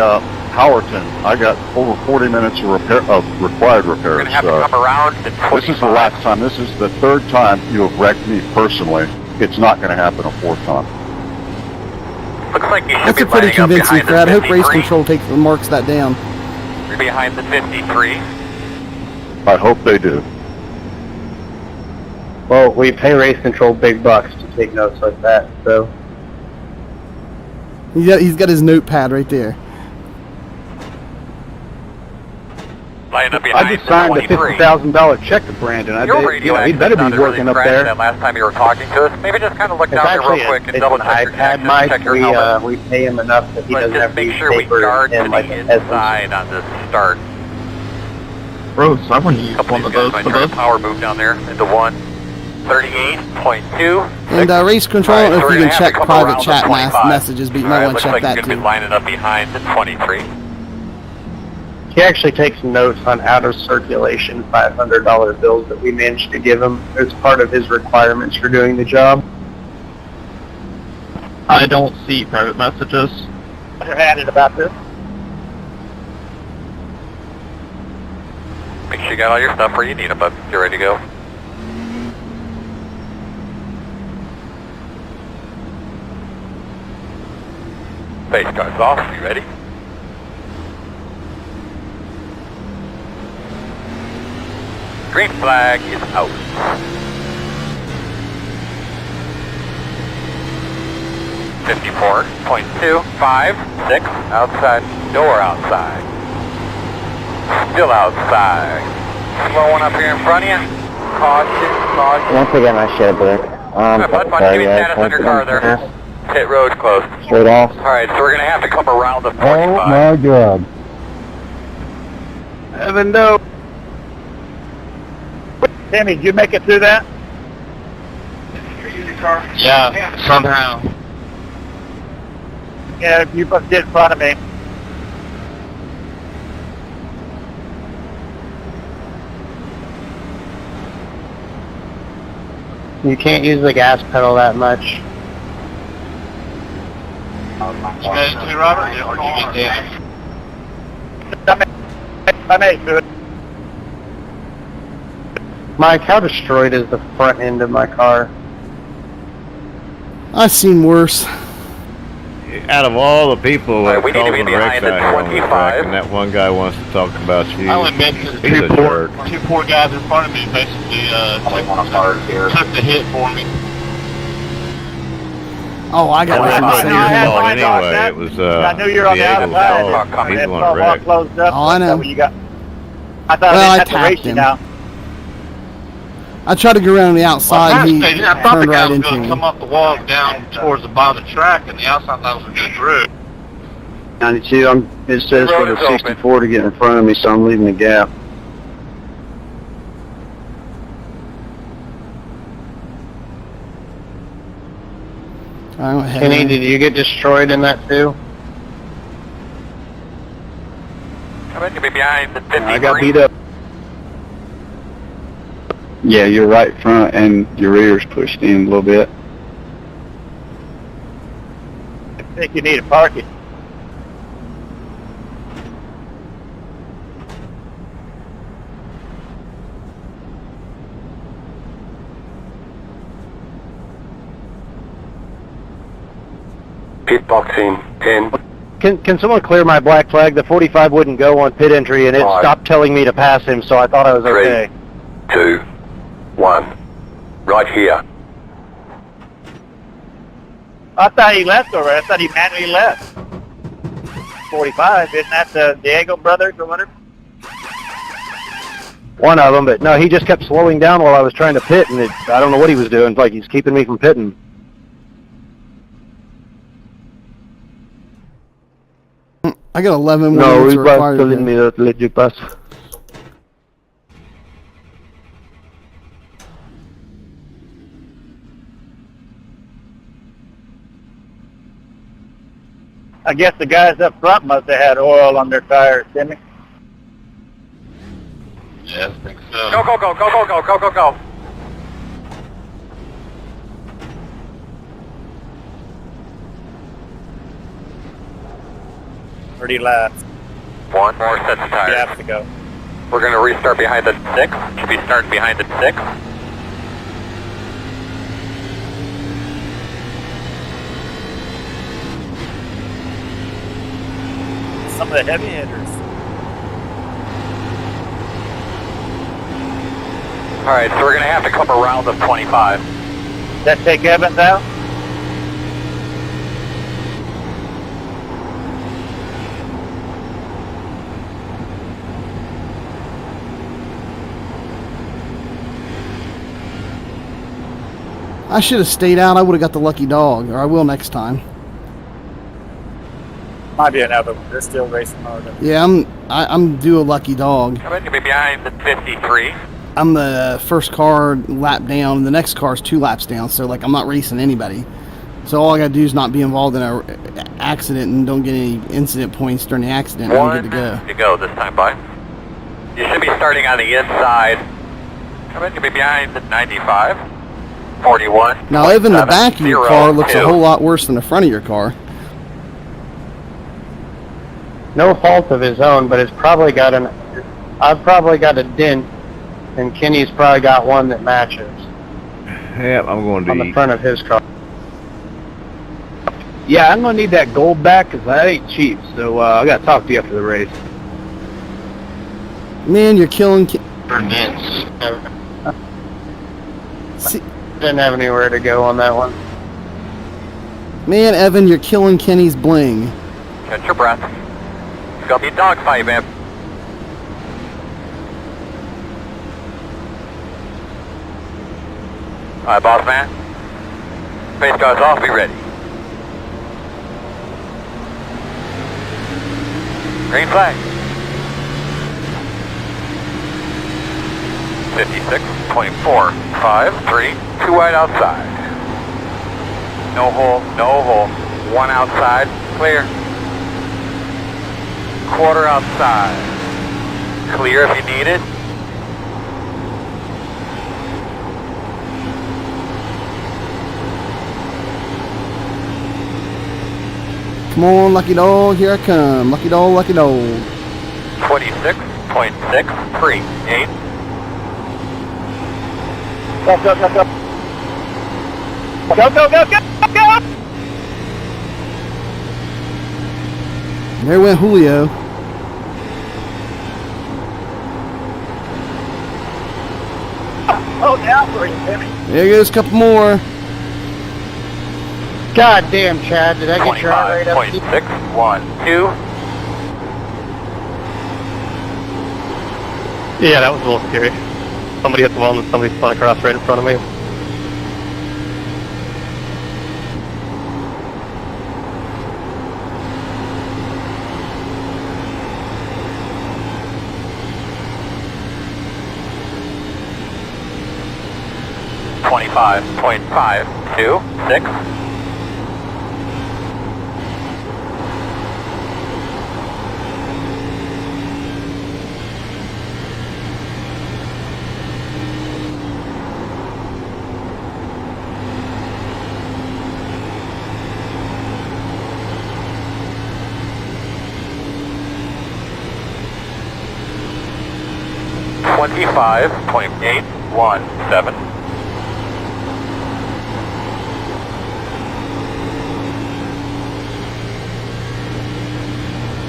Howerton, I got over 40 minutes of required repairs. We're going to have to come around to 25. This is the last time. This is the third time you have wrecked me personally. It's not going to happen a fourth time. Looks like you should That's be a pretty lining up convincing behind threat. I the hope race 53. control marks that down. You're behind the 53. I hope they do. Well, we pay race control big bucks to take notes like that, so. He's got his notepad right there. Line up behind I just signed the a 23. $50,000 check to Brandon. Your radio He better be working up there. That last time you were talking to us. Maybe just kind of look It's down there actually real quick and it's double an check your iPad connections, check your mic. helmet. We pay him enough that he But doesn't just have to make use sure we paper guard to and like the a peasant. inside on this start. Bro, so I want to use Couple one of of these those guys for might try to this. power move down there into 138.2. And race control, All right, if so you we're can gonna check have to come private around the chat 25. messages, but you All might right, want to looks check like that you're going to too. be lining up behind the 23. He actually takes notes on out of circulation $500 bills that we managed to give him as part of his requirements for doing the job. I don't see private messages. They're added about this. Make sure you got all your stuff where you need them, bud. You're ready to go. Face car's off. You ready? Green flag is out. .256 outside. Door outside. Still outside. Slowing up here in front of you. Caution, caution. Once I get my shit there. Bud, give me status on your car there. Pit road closed. Straight off. Alright, so we're going to have to come around the 45. Oh my god. Heaven no. Timmy, did you make it through that? Yeah, somehow. Yeah, you both did in front of me. You can't use the gas pedal that much. You got it to me, Robert? Or did you get damaged? I made it through it. Mike, how destroyed is the front end of my car? I've seen worse. Out of all the people Alright, that we need to be causing behind wrecks the out here on the 25. track, and that one guy wants to talk about you. I went back to the He's a jerk. two poor guys in front of me basically took the hit for me. Oh, I got Well, nothing to I say. had to him. mine. Anyway, it was I knew you were on the Diego's outside. dog. He's the It's one all that wrecked. closed up. Oh, I know. You got. I thought Well, I I had to tapped race you him. now. I tried to go around the outside, and he I thought the turned guy right was into going to me. come up the wall down towards the bottom of the track, and the outside thought was going to through. 92, it says The for road is the open. 64 to get in front of me, so I'm leaving the gap. I went ahead. Kenny, did you get destroyed in that too? I'm going to be behind the 53. I got beat up. Yeah, your right front and your rear's pushed in a little bit. I think you need to park it. Pit box in 10. Can someone clear my black flag? The 45 wouldn't go on pit entry, and it Five. stopped telling me to pass him, so I thought I was 3, okay. 2, 1. Right here. I thought he left already. I thought he manually left. 45, isn't that the Diego brothers or whatever? One of them, but no, he just kept slowing down while I was trying to pit, and I don't know what he was doing. Like he's keeping me from pitting. I got 11 more No, minutes we pass required. to let you pass. I guess the guys up front must have had oil on their tires, didn't they? Yeah, I think so. Go, go, go, go, go, go, go, go, go. Pretty laps. One more set of tires. Laps to go. We're going to restart behind the 6. Should be starting behind the 6. Some of the heavy hitters. Alright, so we're going to have to come around the 25. That take Evans out? I should have stayed out. I would have got the lucky dog, or I will next time. Might be another one. They're still racing hard. Yeah, I'm due a lucky dog. I'm going to be behind the 53. I'm the first car lap down, and the next car's 2 laps down, so like I'm not racing anybody. So all I gotta do is not be involved in a accident and don't get any incident points during the accident. And I'm good to go. This time, bye. You should be starting on the inside. I'm going to be behind the 95. 41. Now, Evan, the back of your car looks a whole lot worse than the front of your car. No fault of his own, but it's probably got I've probably got a dent, and Kenny's probably got one that matches. Yep, I'm going to on the eat. front of his car. Yeah, I'm gonna need that gold back because that ain't cheap. So I gotta talk to you after the race. Man, you're killing. See, didn't have anywhere to go on that one. Man, Evan, you're killing Kenny's bling. Catch your breath. It's gonna be a dogfight, man. Alright, boss man. Face guards off, be ready. Green flag. 56.453, 2 wide outside. No hole, no hole. 1 outside, clear. Quarter outside. Clear if you need it. Come on, lucky dog, here I come. Lucky dog, lucky dog. 26.638. Go, go, go, go. Go, go, go, go, go! There went Julio. Oh, now for you, Timmy. There goes a couple more. God damn, Chad, did I get your heart rate up? 25.612. Yeah, that was a little scary. Somebody hit the wall and somebody spun across right in front of me. .526. .817.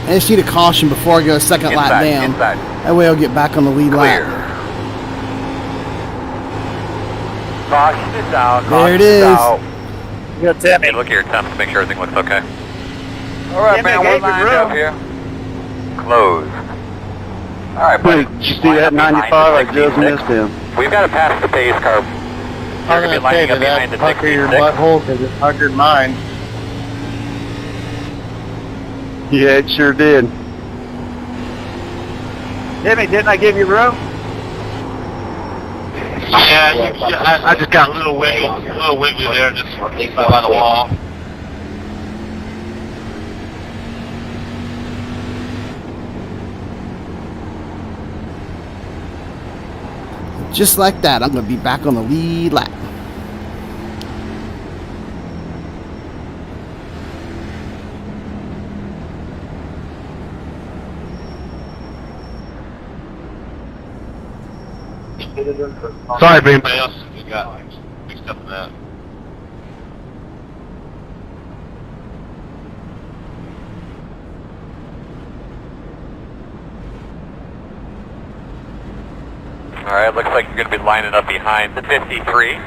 I just need a caution before I go a second lap down. That way I'll get back on the lead lap. Caution is out. There it is. Good, Timmy. Hey, look here, Tom, to make sure everything looks okay. Alright, man, we're lined up here. Closed. Alright, buddy. Did you see that 95? I just missed him. We've got to pass the pace car. I You're was going to be gonna say, lining up did behind that the pucker your 66. butthole because it puckered mine. Yeah, it sure did. Timmy, didn't I give you room? Yeah, I just got a little wiggly there, just by the wall. Just like that, I'm going to be back on the lead lap. Sorry if anybody else got mixed up in that. Alright, looks like you're going to be lining up behind the 53.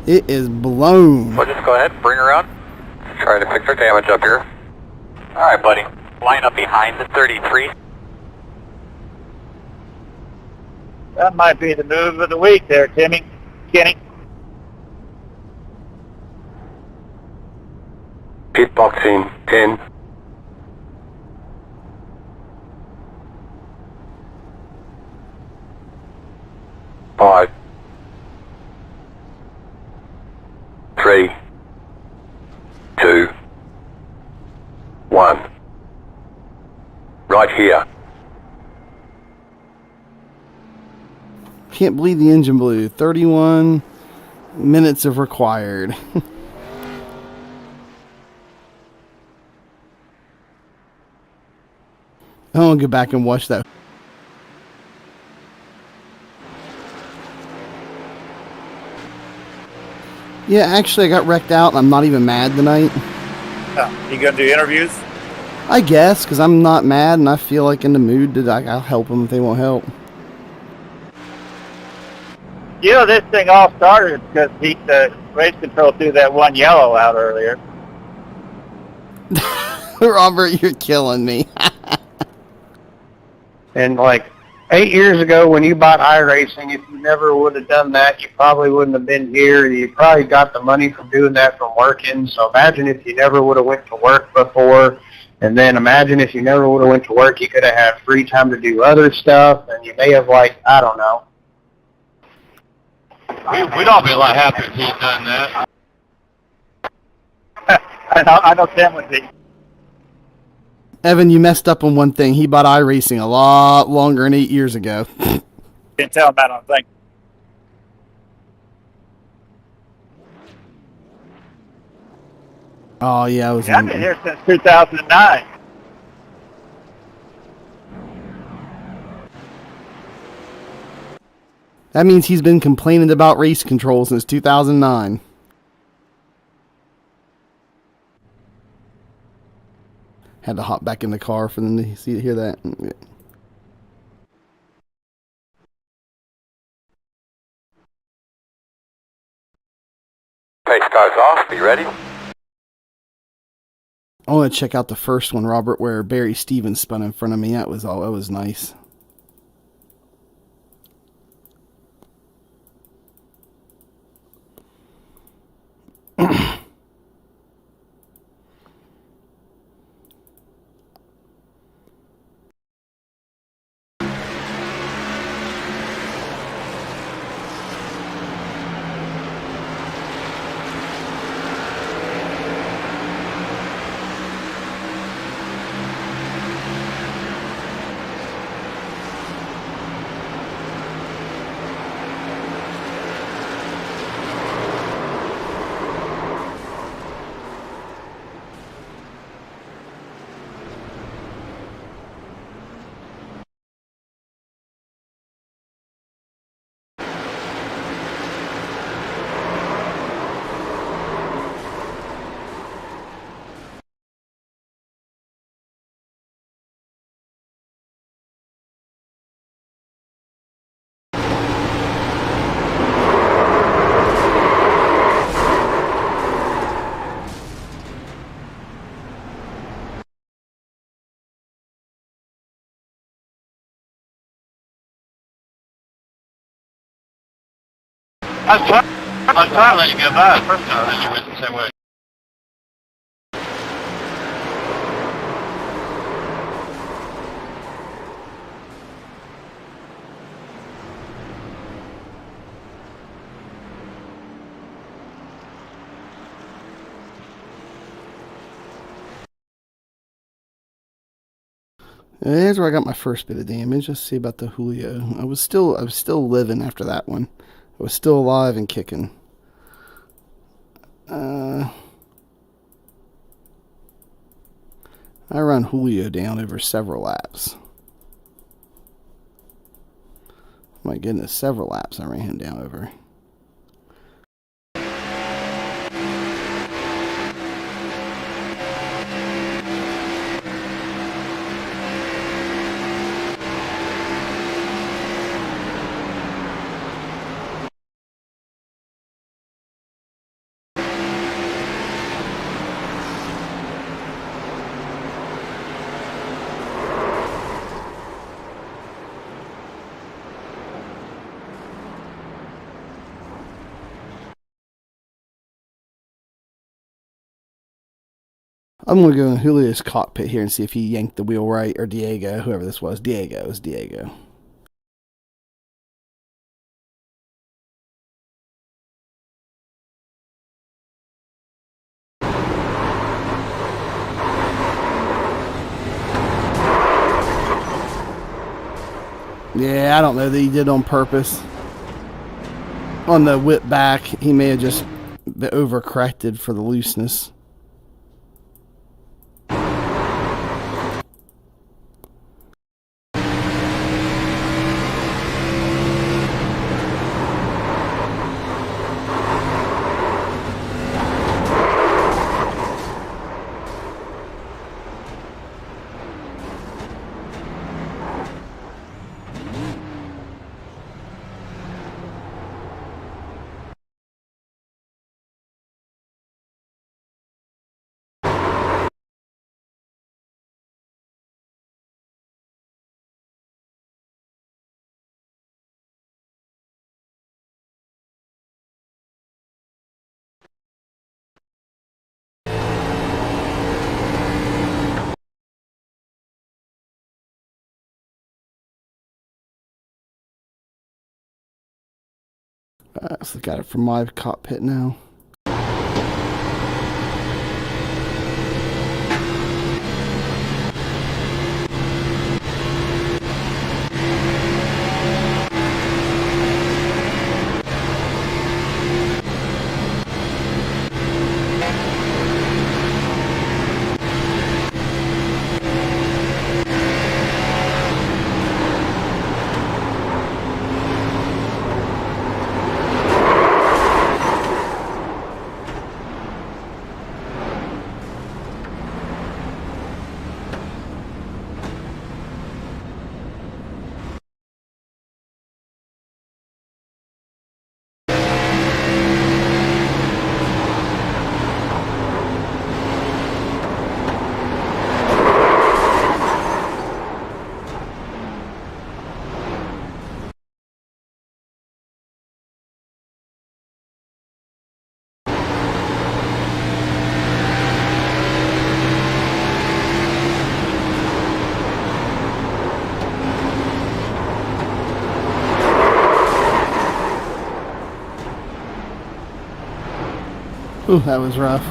It is blown. Well, just go ahead, bring her out. Try to fix our damage up here. Alright, buddy. Line up behind the 33. That might be the move of the week there, Timmy. Kenny. Pitboxing 10. Five. 3, 2, 1. Right here. Can't believe the engine blew. 31 minutes of required. I want to go back and watch that. Yeah, actually, I got wrecked out, and I'm not even mad tonight. Oh, you gonna do interviews? I guess, because I'm not mad, and I feel like in the mood that I'll help them if they won't help. You know, this thing all started because the race control threw that one yellow out earlier. Robert, you're killing me. And like 8 years ago when you bought iRacing, if you never would have done that, you probably wouldn't have been here. You probably got the money from doing that from working. So imagine if you never would have went to work before. And then imagine if you never would have went to work, you could have had free time to do other stuff. And you may have, like, I don't know. We'd all be a lot happier if he'd done that. I know Tim would be. Evan, you messed up on one thing. He bought iRacing a lot longer than 8 years ago. Didn't tell him that on the thing. Oh, yeah, I was. I've been here since 2009. That means he's been complaining about race control since 2009. Had to hop back in the car for them to hear that. Pace car's off. Be ready. I want to check out the first one, Robert, where Barry Stevens spun in front of me. That was nice. I was trying to let you go by the first time that you went the same way. Here's where I got my first bit of damage. Let's see about the Julio. I was still living after that one. I was still alive and kicking. I run Julio down over several laps. My goodness, several laps I ran him down over. I'm going to go in Julio's cockpit here and see if he yanked the wheel right, or Diego, whoever this was. Diego, it was Diego. Yeah, I don't know that he did on purpose. On the whip back, he may have just been overcorrected for the looseness. Let's look at it from my cockpit now. Ooh, that was rough.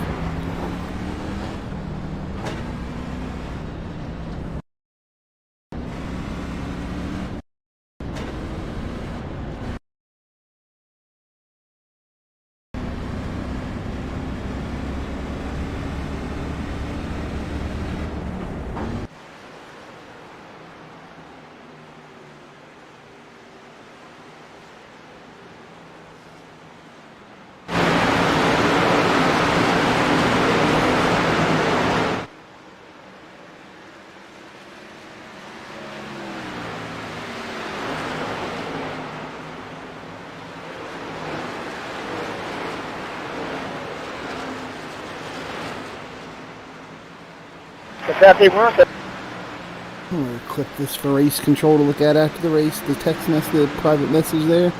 But that they weren't. I'm going to click this for race control to look at after the race. The text message, the private message there.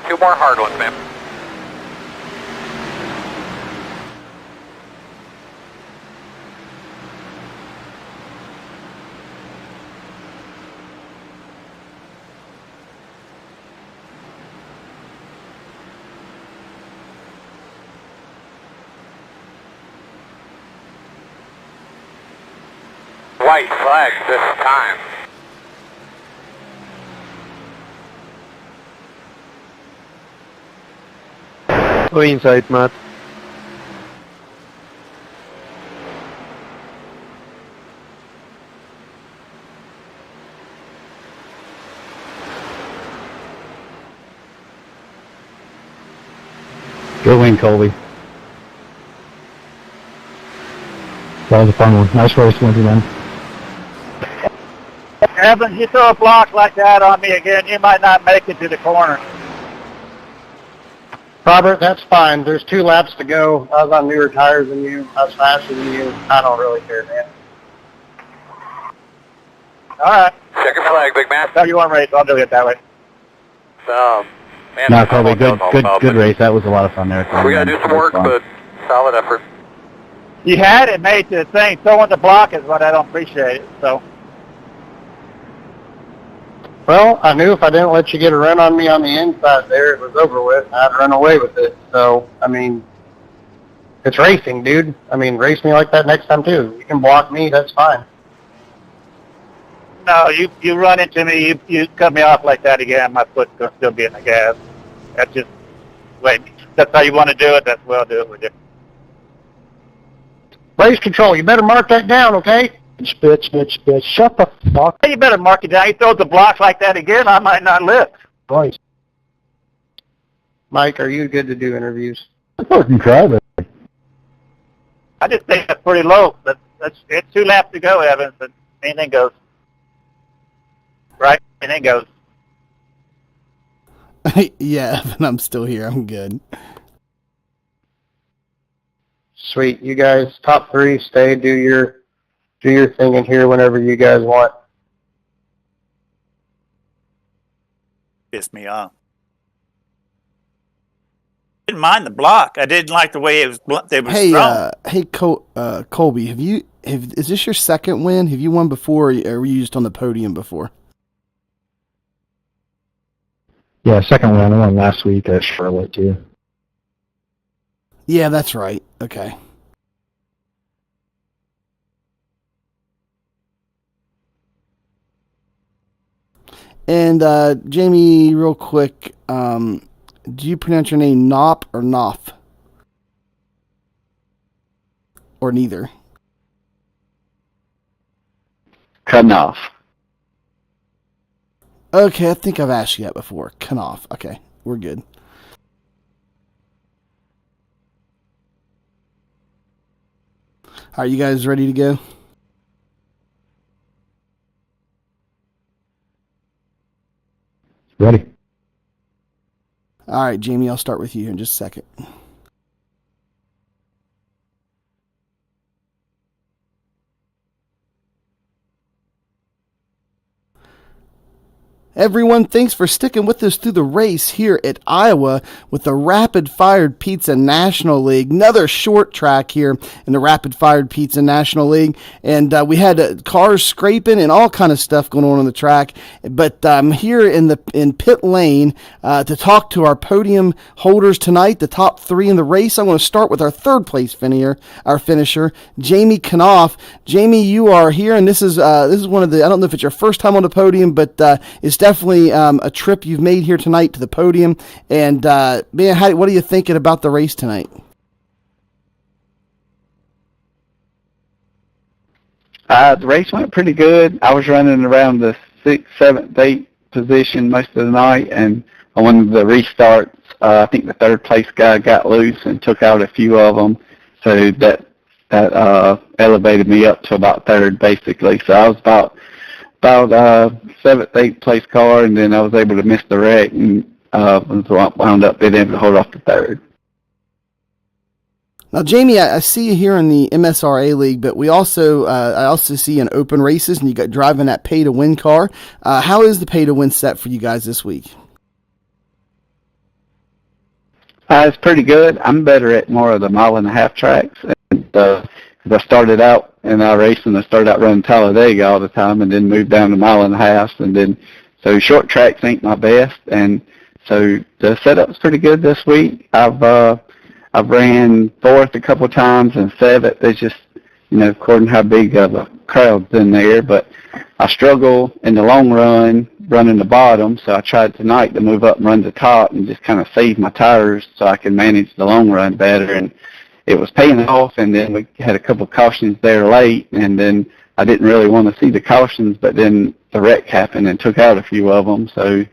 2 more hard ones, man. White flag this time. Go inside, Matt. Good win, Colby. That was a fun one. Nice race, Lindsay, man. Evans, you throw a block like that on me again, you might not make it to the corner. Robert, that's fine. There's 2 laps to go. I was on newer tires than you. I was faster than you. I don't really care, man. All right. Second flag, big man. No, you want to race? I'll do it that way. Man, No, Colby, good race. That was a lot of fun there. We got to do some work, but solid effort. You had it made to the thing. Throwing the block is what I don't appreciate. So. Well, I knew if I didn't let you get a run on me on the inside there, it was over with. I'd run away with it. So, I mean, it's racing, dude. I mean, race me like that next time, too. You can block me, that's fine. No, you run into me, you cut me off like that again, my foot's going to still be in the gas. That's just, wait, that's how you want to do it, that's what I'll do it with you. Race control, you better mark that down, okay? Bitch, shut the fuck. You better mark it down. You throw the blocks like that again, I might not lift. Boys. Mike, are you good to do interviews? I fucking cried, man. I just think that's pretty low. It's 2 laps to go, Evans, and anything goes. Right? Anything goes. Yeah, Evan, I'm still here. I'm good. Sweet. You guys, top 3, stay, do your thing in here whenever you guys want. Pissed me off. Didn't mind the block. I didn't like the way it was thrown. Colby, is this your second win? Have you won before, or were you just on the podium before? Yeah, second one. I won last week at Charlotte, too. Yeah, that's right. Okay. And Jamie, real quick, do you pronounce your name Nop or Noff? Or neither? Knopf. Okay, I think I've asked you that before. Knopf. Okay, we're good. Are you guys ready to go? Ready. All right, Jamie, I'll start with you in just a second. Everyone, thanks for sticking with us through the race here at Iowa with the Rapid Fired Pizza National League. Another short track here in the Rapid Fired Pizza National League. And we had cars scraping and all kind of stuff going on the track. But I'm here in pit lane to talk to our podium holders tonight, the top 3 in the race. I'm going to start with our third place finisher, Jamie Knopf. Jamie, you are here, and this is one of the, I don't know if it's your first time on the podium, but it's definitely a trip you've made here tonight to the podium. And man, what are you thinking about the race tonight? The race went pretty good. I was running around the 6th, 7th, 8th position most of the night, and on one of the restarts, I think the 3rd place guy got loose and took out a few of them, so that elevated me up to about 3rd basically. So I was about 7th, 8th place car, and then I was able to miss the wreck and wound up being able to hold off to 3rd. Now, Jamie, I see you here in the MSRA League, but I also see you in open races, and you got driving that pay-to-win car. How is the pay-to-win set for you guys this week? It's pretty good. I'm better at more of the 1.5-mile tracks. And, 'cause I started out in our racing, I started out running Talladega all the time and then moved down to 1.5 miles. And then, so short tracks ain't my best. And so the setup's pretty good this week. I've ran 4th a couple times and 7th. It's just, according to how big of a crowd's in there. But I struggle in the long run running the bottom, so I tried tonight to move up and run the top and just kind of save my tires so I can manage the long run better. And it was paying off, and then we had a couple cautions there late, and then I didn't really want to see the cautions, but then the wreck happened and took out a few of them, so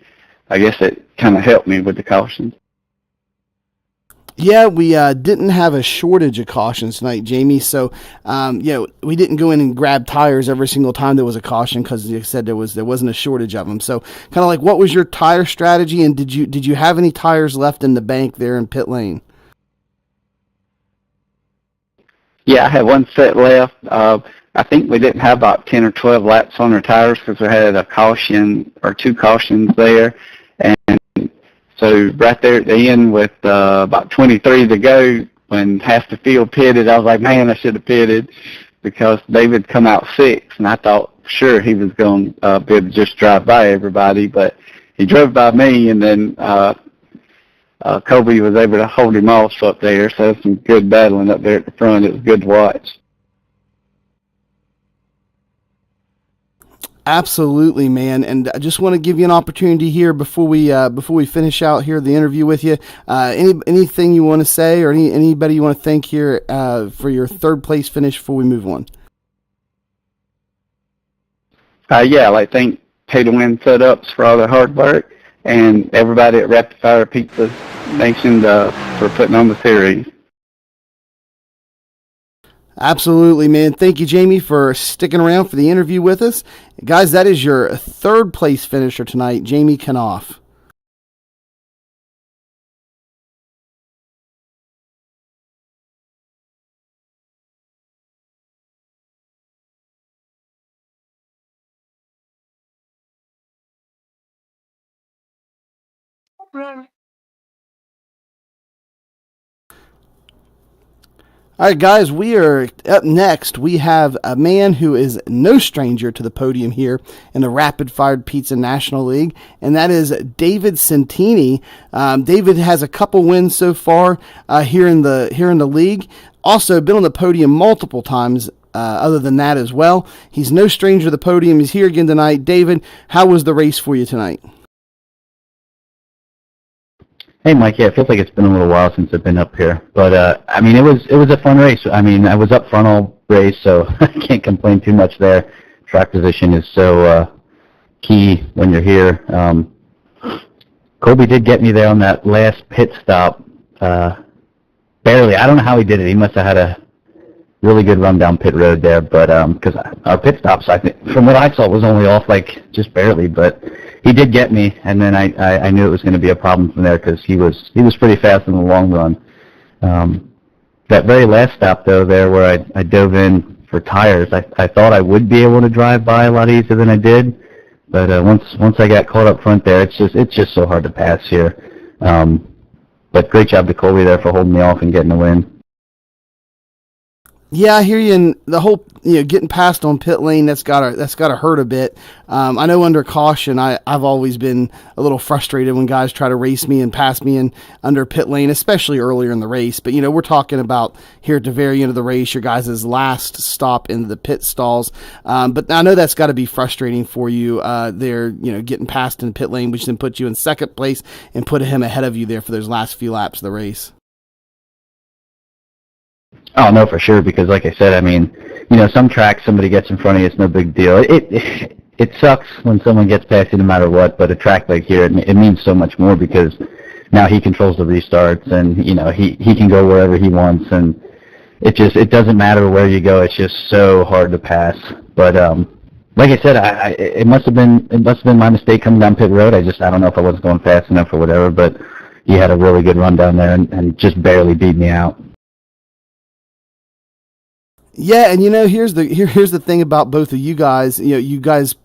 I guess it kind of helped me with the cautions. Yeah, we didn't have a shortage of cautions tonight, Jamie. So, we didn't go in and grab tires every single time there was a caution because you said there wasn't a shortage of them. So, kind of like, what was your tire strategy, and did you have any tires left in the bank there in pit lane? Yeah, I had one set left. I think we didn't have about 10 or 12 laps on our tires because we had a caution or 2 cautions there, and so right there at the end with about 23 to go, when half the field pitted, I was like, man, I should have pitted because David come out 6th, and I thought sure he was going to be able to just drive by everybody, but he drove by me, and then Kobe was able to hold him off up there, so some good battling up there at the front. It was good to watch. Absolutely, man. And I just want to give you an opportunity here before we finish out here the interview with you. Anything you want to say, or anybody you want to thank here for your 3rd place finish before we move on? Yeah, I'd like to thank Pay to Win Setups for all their hard work, and everybody at Rapid Fire Pizza Nation for putting on the series. Absolutely, man. Thank you, Jamie, for sticking around for the interview with us. Guys, that is your 3rd place finisher tonight, Jamie Knopf. All right, guys, we are up next. We have a man who is no stranger to the podium here in the Rapid Fire Pizza National League, and that is David Santini. David has a couple wins so far here in the league. Also been on the podium multiple times. Other than that as well, he's no stranger to the podium. He's here again tonight. David, how was the race for you tonight? Hey, Mike. Yeah, it feels like it's been a little while since I've been up here, but it was a fun race. I mean, I was up front all race, so I can't complain too much there. Track position is so key when you're here. Kobe did get me there on that last pit stop, barely. I don't know how he did it. He must have had a really good run down pit road there, but because our pit stops, I think, from what I saw, was only off like just barely, but he did get me, and then I knew it was going to be a problem from there because he was pretty fast in the long run. That very last stop though, there where I dove in for tires, I thought I would be able to drive by a lot easier than I did, but once I got caught up front there, it's just so hard to pass here. But great job to Colby there for holding me off and getting the win. Yeah, I hear you. And the whole, getting past on pit lane, that's gotta hurt a bit. I know under caution, I've always been a little frustrated when guys try to race me and pass me in under pit lane, especially earlier in the race. But we're talking about here at the very end of the race, your guys' last stop in the pit stalls. But I know that's got to be frustrating for you there. Getting past in pit lane, which then put you in 2nd place and put him ahead of you there for those last few laps of the race. Oh, no, for sure, because like I said, I mean, some tracks, somebody gets in front of you, it's no big deal. It sucks when someone gets past you no matter what, but a track like here, it means so much more because now he controls the restarts, and, he can go wherever he wants, and it doesn't matter where you go, it's just so hard to pass. But, like I said, it must have been my mistake coming down pit road. I don't know if I wasn't going fast enough or whatever, but he had a really good run down there and just barely beat me out. Yeah, and here's the thing about both of you guys. You guys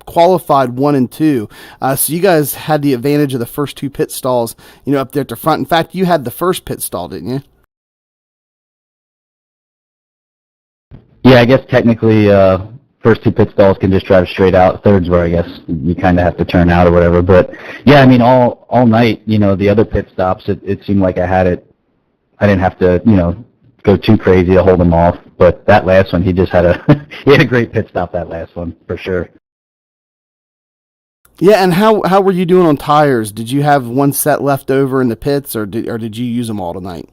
qualified 1 and 2, so you guys had the advantage of the first 2 pit stalls. Up there at the front. In fact, you had the first pit stall, didn't you? Yeah, I guess technically, first 2 pit stalls can just drive straight out. Third's where I guess you kind of have to turn out or whatever. But yeah, I mean, all night, the other pit stops, it seemed like I had it. I didn't have to, go too crazy to hold him off. But that last one, he just had he had a great pit stop. That last one for sure. Yeah, and how were you doing on tires? Did you have one set left over in the pits, or did you use them all tonight?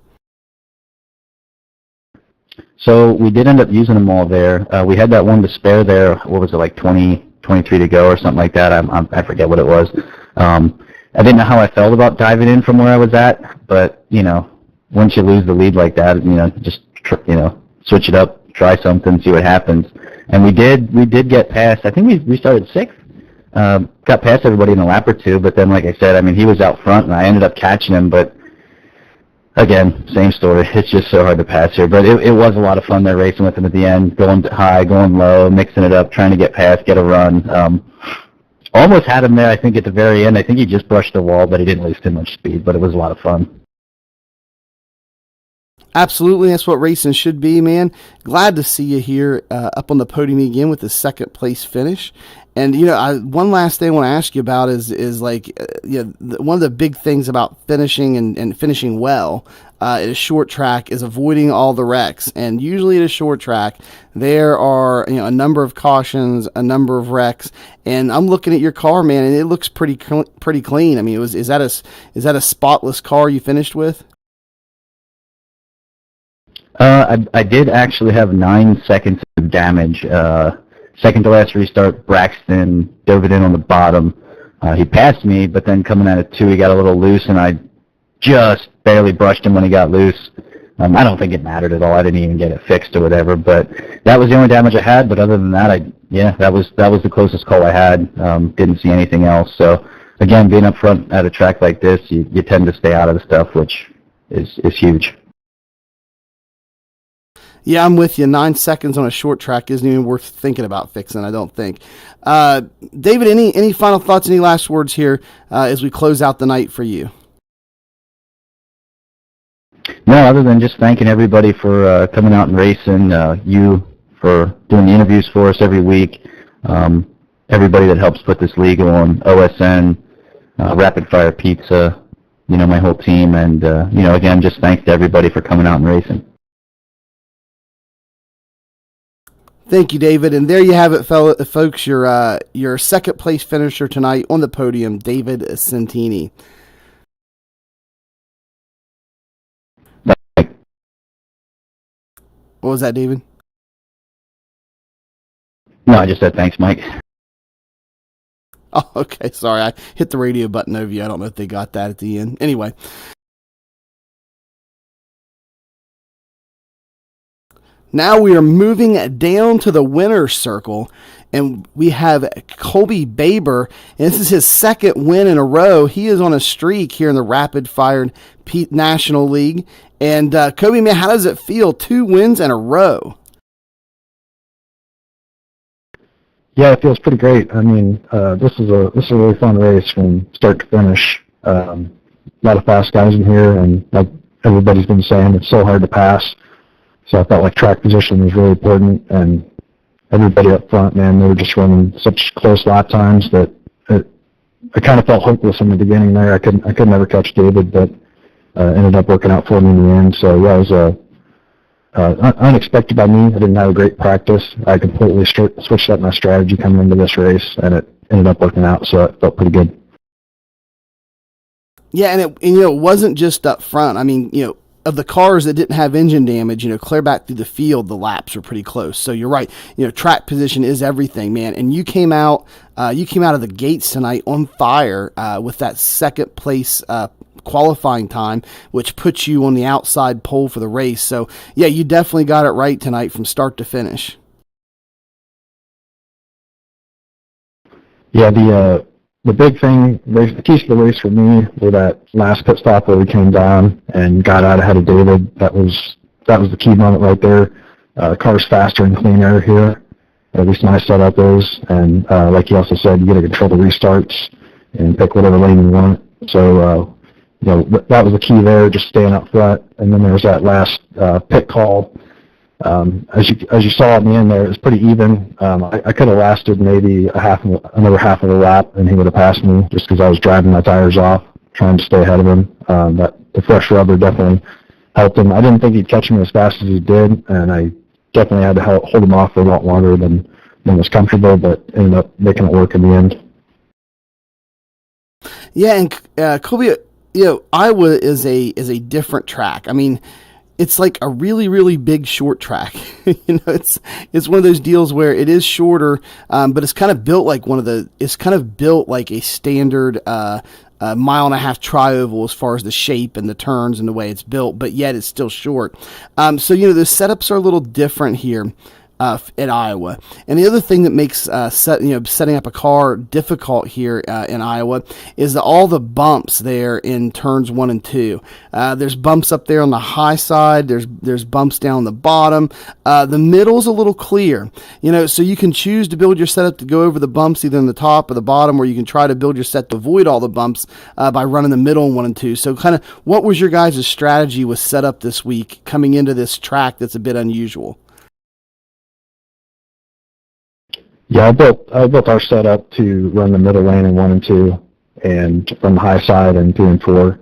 So we did end up using them all there. We had that one to spare there. What was it, like 23 to go or something like that? I forget what it was. I didn't know how I felt about diving in from where I was at, but once you lose the lead like that, just switch it up, try something, see what happens. And we did get past. I think we started 6th. Got past everybody in a lap or 2, but then, like I said, I mean, he was out front, and I ended up catching him. But again, same story. It's just so hard to pass here. But it was a lot of fun there racing with him at the end, going high, going low, mixing it up, trying to get past, get a run. Almost had him there, I think, at the very end. I think he just brushed the wall, but he didn't lose too much speed. But it was a lot of fun. Absolutely, that's what racing should be, man. Glad to see you here up on the podium again with the 2nd place finish. And one last thing I want to ask you about is like one of the big things about finishing and finishing well at a short track is avoiding all the wrecks. And usually at a short track, there are a number of cautions, a number of wrecks. And I'm looking at your car, man, and it looks pretty clean. I mean, is that a spotless car you finished with? I did actually have 9 seconds of damage. Second to last restart, Braxton dove it in on the bottom. He passed me, but then coming out of 2, he got a little loose, and I just barely brushed him when he got loose. I don't think it mattered at all. I didn't even get it fixed or whatever, but that was the only damage I had. But other than that, that was the closest call I had. Didn't see anything else. So again, being up front at a track like this, you tend to stay out of the stuff, which is huge. Yeah, I'm with you. 9 seconds on a short track isn't even worth thinking about fixing, I don't think. David, any final thoughts, any last words here as we close out the night for you? No, other than just thanking everybody for coming out and racing, you for doing the interviews for us every week, everybody that helps put this league on, OSN, Rapid Fire Pizza, my whole team, and, again, just thanks to everybody for coming out and racing. Thank you, David. And there you have it, folks, your 2nd place finisher tonight on the podium, David Santini. What was that, David? No, I just said thanks, Mike. Oh, okay. Sorry, I hit the radio button over you. I don't know if they got that at the end. Anyway. Now we are moving down to the winner's circle, and we have Colby Baber, and this is his 2nd win in a row. He is on a streak here in the Rapid Fire National League. And Colby, man, how does it feel? 2 wins in a row. Yeah, it feels pretty great. I mean, this is a really fun race from start to finish. A lot of fast guys in here, and like everybody's been saying, it's so hard to pass. So I felt like track position was really important, and everybody up front, man, they were just running such close lap times that I kind of felt hopeless in the beginning there. I could never catch David, but ended up working out for me in the end. So yeah, it was unexpected by me. I didn't have a great practice. I completely switched up my strategy coming into this race, and it ended up working out. So it felt pretty good. Yeah, and it wasn't just up front. I mean, of the cars that didn't have engine damage, clear back through the field, the laps were pretty close. So you're right. Track position is everything, man. And you came out of the gates tonight on fire with that 2nd place qualifying time, which puts you on the outside pole for the race. So yeah, you definitely got it right tonight from start to finish. Yeah, the big thing, the keys to the race for me were that last pit stop where we came down and got out ahead of David. That was the key moment right there. The car's faster and cleaner here. At least my setup is. And like you also said, you get to control the restarts and pick whatever lane you want. So, that was the key there, just staying up front. And then there was that last pit call. As you saw in the end there, it was pretty even. I could have lasted maybe another half of a lap, and he would have passed me just because I was driving my tires off, trying to stay ahead of him. The fresh rubber definitely helped him. I didn't think he'd catch me as fast as he did, and I definitely had to hold him off for a lot longer than was comfortable, but ended up making it work in the end. Yeah, and Colby, Iowa is a different track. I mean, it's like a really, really big short track. It's one of those deals where it is shorter, but it's kind of built like a standard mile and a half tri-oval as far as the shape and the turns and the way it's built, but yet it's still short. So the setups are a little different here at Iowa. And the other thing that makes setting up a car difficult here in Iowa is all the bumps there in turns 1 and 2. There's bumps up there on the high side. There's bumps down the bottom. The middle's a little clear. So you can choose to build your setup to go over the bumps either in the top or the bottom, or you can try to build your set to avoid all the bumps by running the middle in 1 and 2. So kind of what was your guys' strategy with setup this week coming into this track that's a bit unusual? Yeah, I built our setup to run the middle lane in 1 and 2, and run the high side in 3 and 4.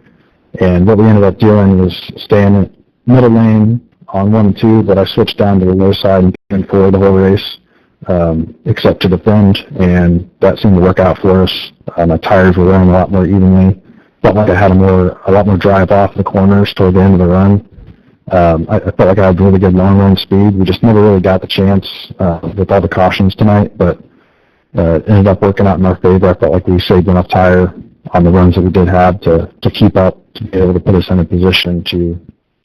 And what we ended up doing was staying in middle lane on 1 and 2, but I switched down to the low side in 3 and 4 the whole race, except to the bend, and that seemed to work out for us. My tires were running a lot more evenly. Felt like I had a lot more drive off the corners toward the end of the run. I felt like I had really good long run speed. We just never really got the chance with all the cautions tonight, but it ended up working out in our favor. I felt like we saved enough tire on the runs that we did have to keep up, to be able to put us in a position to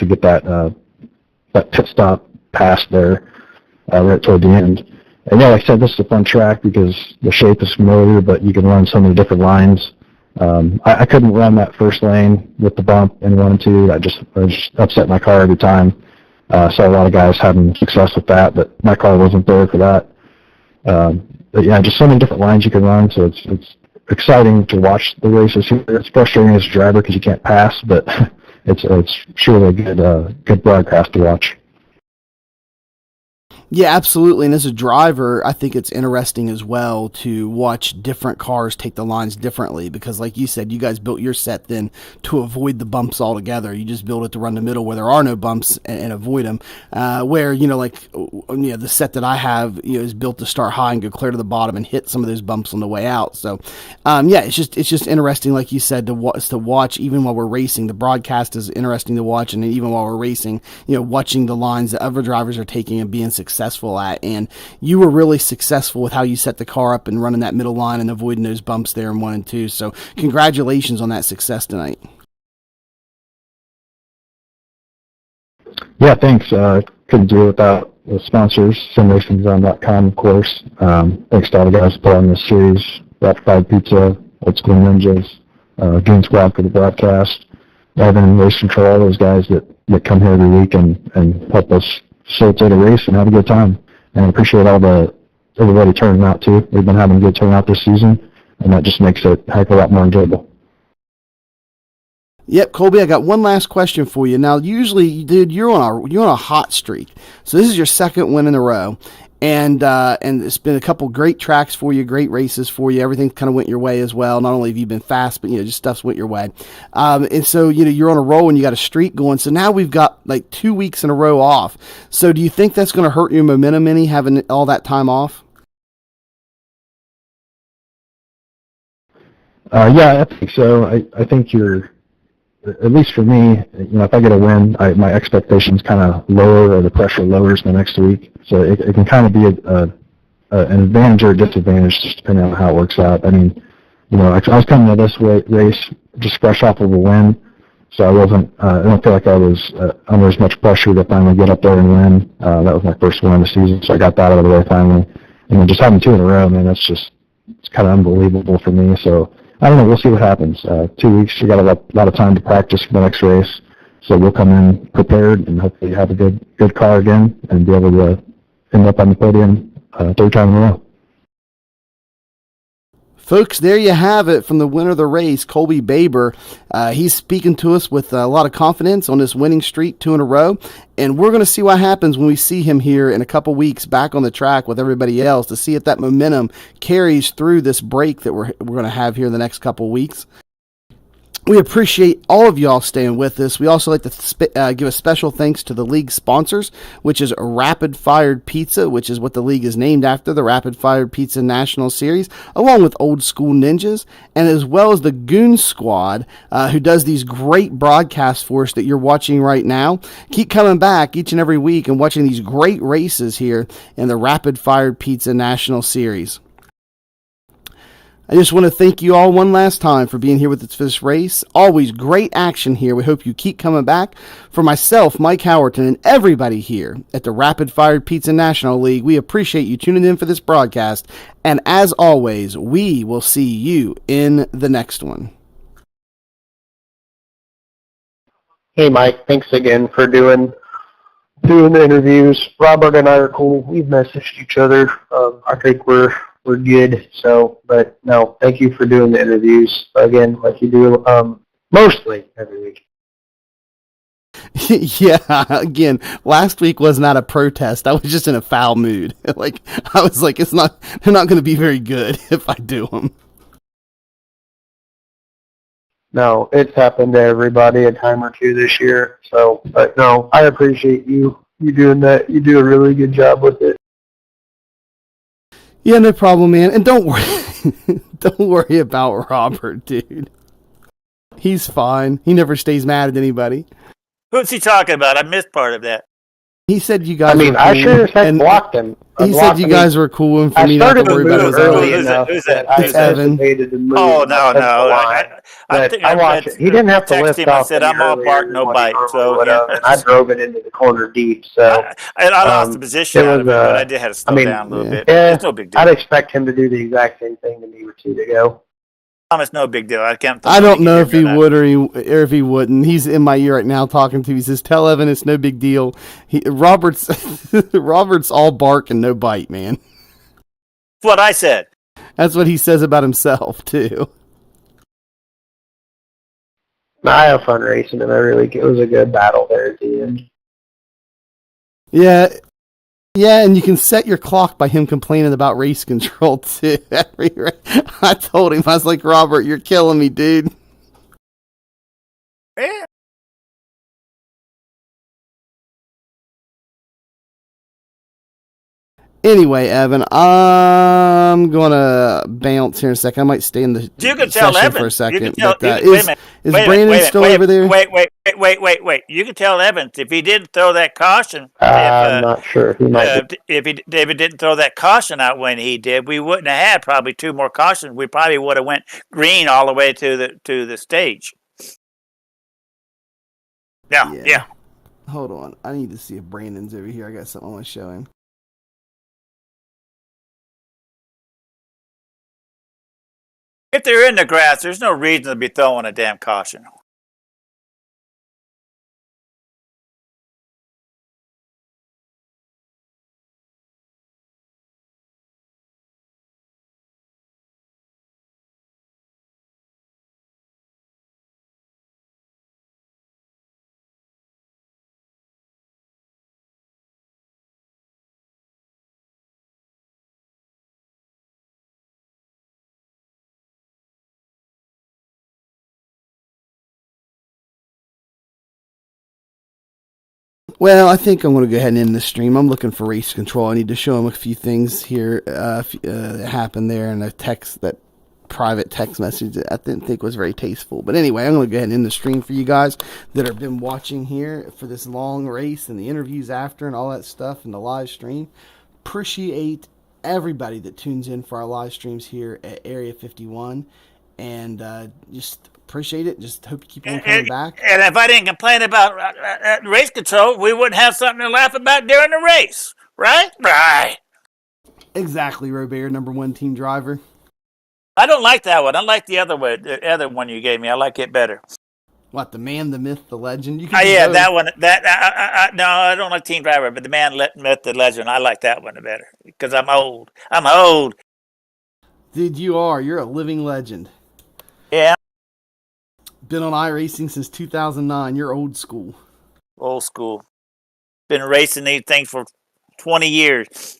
get that pit stop pass there right toward the end. And yeah, like I said, this is a fun track because the shape is familiar, but you can run so many different lines. I couldn't run that first lane with the bump in 1 and 2. I just upset my car every time. Saw a lot of guys having success with that, but my car wasn't there for that. But yeah, just so many different lines you can run, so it's exciting to watch the races here. It's frustrating as a driver because you can't pass, but it's surely a good broadcast to watch. Yeah, absolutely. And as a driver, I think it's interesting as well to watch different cars take the lines differently because, like you said, you guys built your set then to avoid the bumps altogether. You just build it to run the middle where there are no bumps and avoid them. Where, the set that I have, is built to start high and go clear to the bottom and hit some of those bumps on the way out. So, it's just interesting, like you said, to watch even while we're racing. The broadcast is interesting to watch, and even while we're racing, watching the lines that other drivers are taking and being successful at, and you were really successful with how you set the car up and running that middle line and avoiding those bumps there in 1 and 2. So congratulations on that success tonight. Yeah, thanks. Couldn't do it without the sponsors, simracingdesign.com, of course. Thanks to all the guys who put on this series, Ratified Pizza, Old School Ninjas, Goon Squad for the broadcast, Evan, Race Control, all those guys that come here every week and help us facilitate a race and have a good time. And I appreciate everybody turning out too. We've been having a good turnout this season, and that just makes it a heck of a lot more enjoyable. Yep, Colby, I got one last question for you. Now, usually, dude, you're on a hot streak. So this is your second win in a row. And it's been a couple great tracks for you, great races for you. Everything kind of went your way as well. Not only have you been fast, but just stuff's went your way. And so you're on a roll and you got a streak going. So now we've got like 2 weeks in a row off. So do you think that's going to hurt your momentum any, having all that time off? Yeah, I think so. I think at least for me, if I get a win, my expectations kind of lower, or the pressure lowers the next week. So it can kind of be an advantage or a disadvantage, just depending on how it works out. I mean, I was coming to this race just fresh off of a win, so I don't feel like I was under as much pressure to finally get up there and win. That was my first win of the season, so I got that out of the way finally. And then just having 2 in a row, man, it's kind of unbelievable for me. So I don't know. We'll see what happens. 2 weeks, you got a lot of time to practice for the next race. So we'll come in prepared and hopefully have a good car again and be able to end up on the podium 3rd time in a row. Folks, there you have it from the winner of the race, Colby Baber. He's speaking to us with a lot of confidence on this winning streak, 2 in a row. And we're going to see what happens when we see him here in a couple weeks back on the track with everybody else to see if that momentum carries through this break that we're going to have here in the next couple weeks. We appreciate all of y'all staying with us. We also like to give a special thanks to the league sponsors, which is Rapid Fired Pizza, which is what the league is named after, the Rapid Fired Pizza National Series, along with Old School Ninjas, and as well as the Goon Squad, who does these great broadcasts for us that you're watching right now. Keep coming back each and every week and watching these great races here in the Rapid Fired Pizza National Series. I just want to thank you all one last time for being here with us for this race. Always great action here. We hope you keep coming back. For myself, Mike Howerton, and everybody here at the Rapid Fired Pizza National League, we appreciate you tuning in for this broadcast. And as always, we will see you in the next one. Hey, Mike. Thanks again for doing the interviews. Robert and I are cool. We've messaged each other. I think we're good. So, but no, thank you for doing the interviews again, like you do mostly every week. Yeah, again, last week was not a protest. I was just in a foul mood. Like, I was like, they're not going to be very good if I do them. No, it's happened to everybody a time or two this year. So, but no, I appreciate you doing that. You do a really good job with it. Yeah, no problem, man. And don't worry about Robert, dude. He's fine. He never stays mad at anybody. Who's he talking about? I missed part of that. He said you guys. I mean, were cool, I should have blocked him. He said you guys were cool, and for me not to worry about his early enough. It's Evan. Oh no! I watched it. He didn't have to lift off. I said I'm all bark, no bite. So and I drove it into the corner deep. So I lost the position out of it, but I did have to slow down a little bit. It's no big deal. I'd expect him to do the exact same thing to me with 2 to go. It's no big deal. I don't know if he would or if he wouldn't. He's in my ear right now talking to me. He says, "Tell Evan it's no big deal." Robert's all bark and no bite, man. That's what I said. That's what he says about himself too. I have fun racing, and it was a good battle there at the end. Yeah, and you can set your clock by him complaining about race control, too. I told him, I was like, Robert, you're killing me, dude. Yeah. Anyway, Evan, I'm going to bounce here in a second. I might stay in the you can tell session Evan. for a second. You can tell, Is Brandon still over there? Wait. You can tell Evans if he didn't throw that caution. I'm not sure. He might if David didn't throw that caution out when he did, we wouldn't have had probably 2 more cautions. We probably would have went green all the way to the stage. Yeah. Hold on. I need to see if Brandon's over here. I got something I want to show him. If they're in the grass, there's no reason to be throwing a damn caution. Well, I think I'm going to go ahead and end the stream. I'm looking for race control. I need to show him a few things here happened there in that private text message that I didn't think was very tasteful. But anyway, I'm going to go ahead and end the stream for you guys that have been watching here for this long race and the interviews after and all that stuff and the live stream. Appreciate everybody that tunes in for our live streams here at Area 51. And just appreciate it. Just hope you keep on coming back. And if I didn't complain about race control, we wouldn't have something to laugh about during the race. Right? Right. Exactly, Robert, number 1 team driver. I don't like that one. I like the other one you gave me. I like it better. What, the man, the myth, the legend? You Oh, can do yeah, both. that one. No, I don't like Team Driver, but the man, myth, the legend. I like that one better because I'm old. I'm old. Dude, you're a living legend. Yeah, Been on iRacing since 2009. You're old school. old school. Been racing these things for 20 years.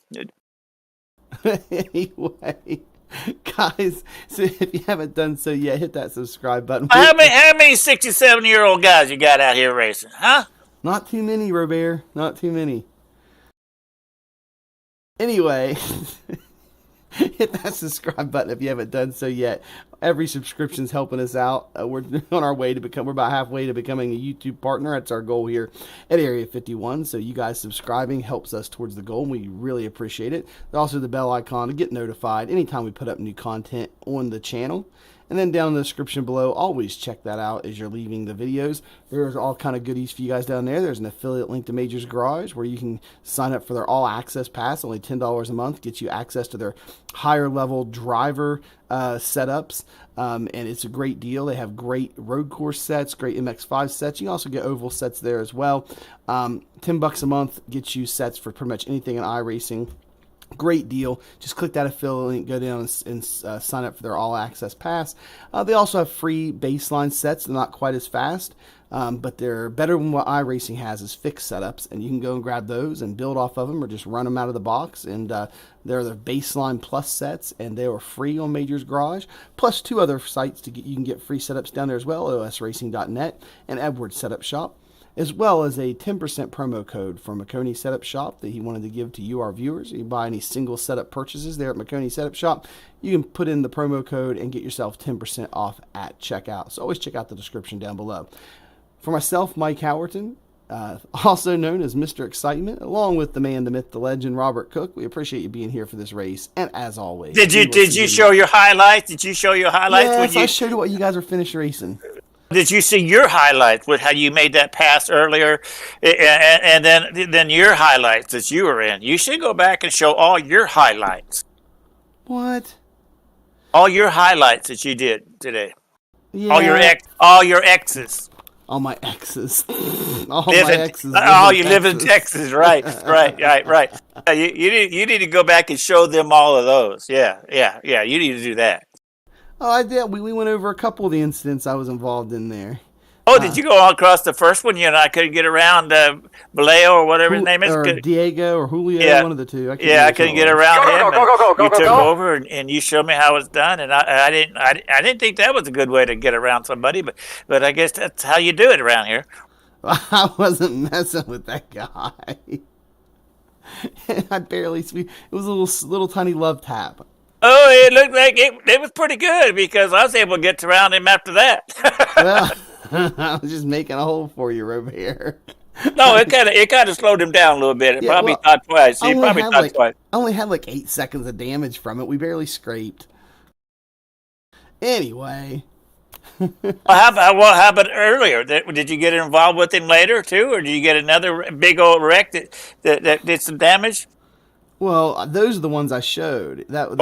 Anyway, guys, so if you haven't done so yet, hit that subscribe button. How many 67-year-old guys you got out here racing, huh? Not too many, Robert. Not too many. Anyway, hit that subscribe button if you haven't done so yet. Every subscription's helping us out. We're on our way to we're about halfway to becoming a YouTube partner. That's our goal here at Area 51. So you guys subscribing helps us towards the goal, and we really appreciate it. Also the bell icon to get notified anytime we put up new content on the channel. And then down in the description below, always check that out as you're leaving the videos. There's all kind of goodies for you guys down there. There's an affiliate link to Major's Garage where you can sign up for their all access pass. Only $10 a month gets you access to their higher level driver setups. And it's a great deal. They have great road course sets, great MX5 sets. You can also get oval sets there as well. $10 a month gets you sets for pretty much anything in iRacing. Great deal. Just click that affiliate link, go down and sign up for their all access pass. They also have free baseline sets. They're not quite as fast, but they're better than what iRacing has is fixed setups, and you can go and grab those and build off of them or just run them out of the box. And they're the baseline plus sets, and they are free on Major's Garage, plus 2 other sites you can get free setups down there as well, osracing.net and Edwards Setup Shop, as well as a 10% promo code for Maconi Setup Shop that he wanted to give to you, our viewers. If you buy any single setup purchases there at Maconi Setup Shop, you can put in the promo code and get yourself 10% off at checkout. So always check out the description down below. For myself, Mike Howerton, also known as Mr. Excitement, along with the man, the myth, the legend, Robert Cook, we appreciate you being here for this race. And as always, did you show your highlights? Did you show your highlights? Yes, I showed you what you guys were finished racing. Did you see your highlights with how you made that pass earlier, and then your highlights that you were in? You should go back and show all your highlights. What? All your highlights that you did today. Yeah. All your exes. All my exes. Oh, you live in Texas, right? You need to go back and show them all of those. Yeah. You need to do that. Oh, I did. We went over a couple of the incidents I was involved in there. Oh, did you go all across the first one? You know, I couldn't get around Vallejo or whatever his name is. Or Diego or Julio, one of the two. I couldn't get around him. You took over and you showed me how it's done, and I didn't think that was a good way to get around somebody, but I guess that's how you do it around here. I wasn't messing with that guy. I barely. It was a little tiny love tap. Oh, it looked like it was pretty good because I was able to get around him after that. Well, I was just making a hole for you, Robert. No, it kind of slowed him down a little bit. It probably thought twice. He probably thought twice. I only had like 8 seconds of damage from it. We barely scraped. Anyway. How about earlier? Did you get involved with him later too, or did you get another big old wreck that did some damage? Well, those are the ones I showed. I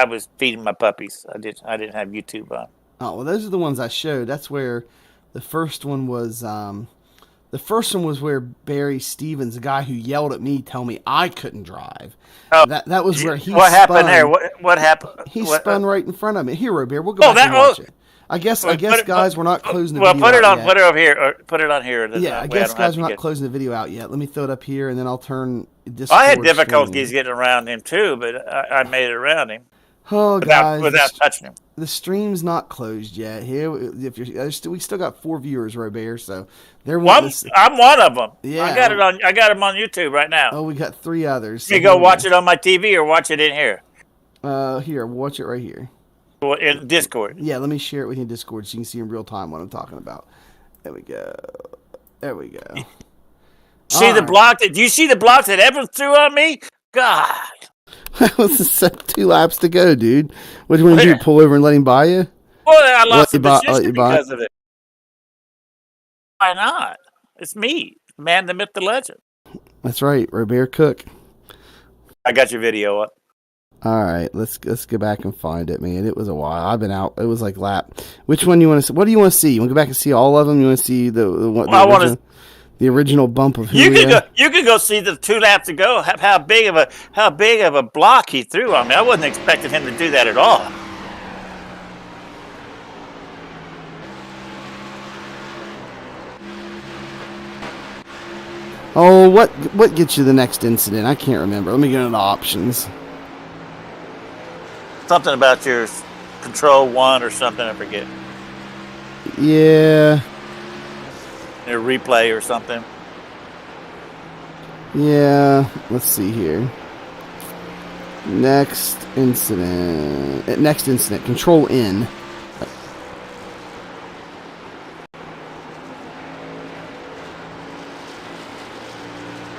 was feeding my puppies. I didn't have YouTube on. Oh well, those are the ones I showed. That's where the first one was. The first one was where Barry Stevens, the guy who yelled at me, told me I couldn't drive. Oh, that was where he. What happened there? What happened? He spun right in front of me. Here, Robert, we'll go back and watch it. I guess, guys, we're not closing the video put it on. yet. Put it over here. Or put it on here. Yeah, I guess, guys, we're not closing the video out yet. Let me throw it up here, and then I'll turn Discord. I had difficulties getting around him too, but I made it around him. Oh, guys, without touching him. The stream's not closed yet. Here, we still got 4 viewers, Robert. So they're I'm one of them. Yeah, I got him on YouTube right now. Oh, we got 3 others. You go watch it on my TV or watch it in here. Here, watch it right here. In Discord. Yeah, let me share it with you in Discord so you can see in real time what I'm talking about. There we go. There we go. See the block that you see the blocks that Evans threw on me? God. That was 2 laps to go, dude. What do you want to do? Pull over and let him buy you? Well, I lost the position because of it. Why not? It's me, man, the myth, the legend. That's right, Robert Cook. I got your video up. All right, let's go back and find it, man. It was a while. I've been out. It was like lap. Which one you want to see? What do you want to see? You want to go back and see all of them? You want to see the original bump of Julio? You could go see the 2 laps ago. How big of a block he threw on me. I wasn't expecting him to do that at all. Oh, what gets you the next incident? I can't remember. Let me get into the options. Something about your control 1 or something, I forget. Yeah. A replay or something. Yeah. Let's see here. Next incident. Control N.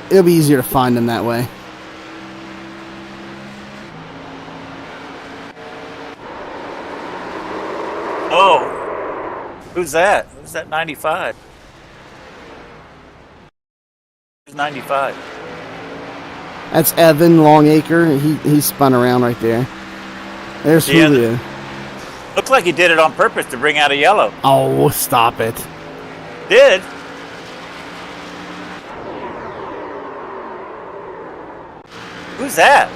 It'll be easier to find them that way. Oh, who's that? Who's that 95? Who's 95? That's Evan Longacre. He spun around right there. There's Julio. Looks like he did it on purpose to bring out a yellow. Oh, stop it. Did? Who's that?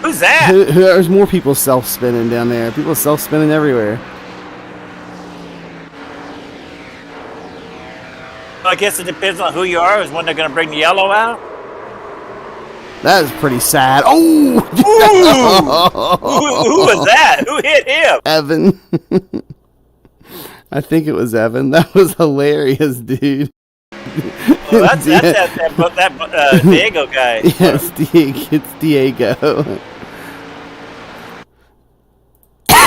Who's that? There's more people self-spinning down there. People self-spinning everywhere. I guess it depends on who you are, is when they're going to bring the yellow out. That is pretty sad. Oh! Who was that? Who hit him? Evan. I think it was Evan. That was hilarious, dude. Well, that's that Diego guy. Yes, it's Diego.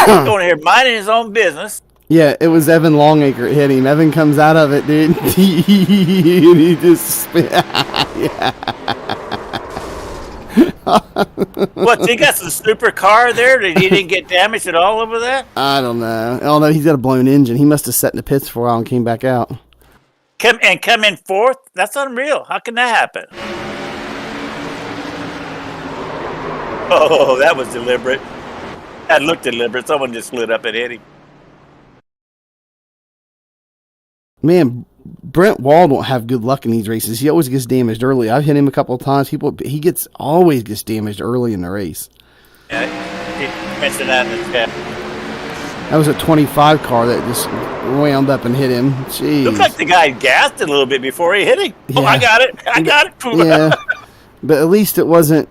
Going here minding his own business. Yeah, it was Evan Longacre hit him. Evan comes out of it, dude. And he just spin. What, he got some super car there? He didn't get damaged at all over that? I don't know. Although he's got a blown engine. He must have sat in the pits for a while and came back out. Come in 4th? That's unreal. How can that happen? Oh, that was deliberate. That looked deliberate. Someone just slid up and hit him. Man, Brent Wall don't have good luck in these races. He always gets damaged early. I've hit him a couple of times. He always gets damaged early in the race. Yeah, he mentioned that in the chat. That was a 25 car that just wound up and hit him. Jeez. Looks like the guy gassed a little bit before he hit him. Yeah. Oh, I got it. Yeah, but at least it wasn't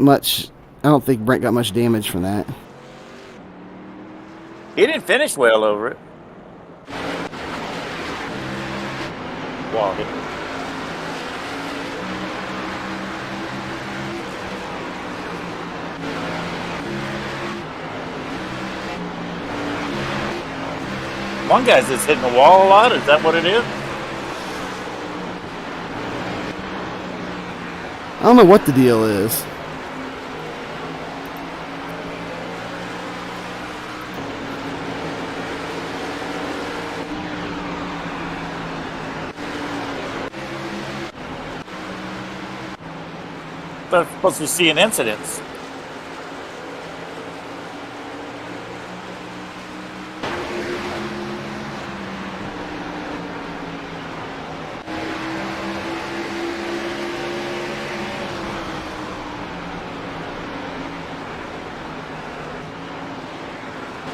much. I don't think Brent got much damage from that. He didn't finish well over it. Wow. One guy's just hitting the wall a lot. Is that what it is? I don't know what the deal is. But I'm supposed to be seeing incidents.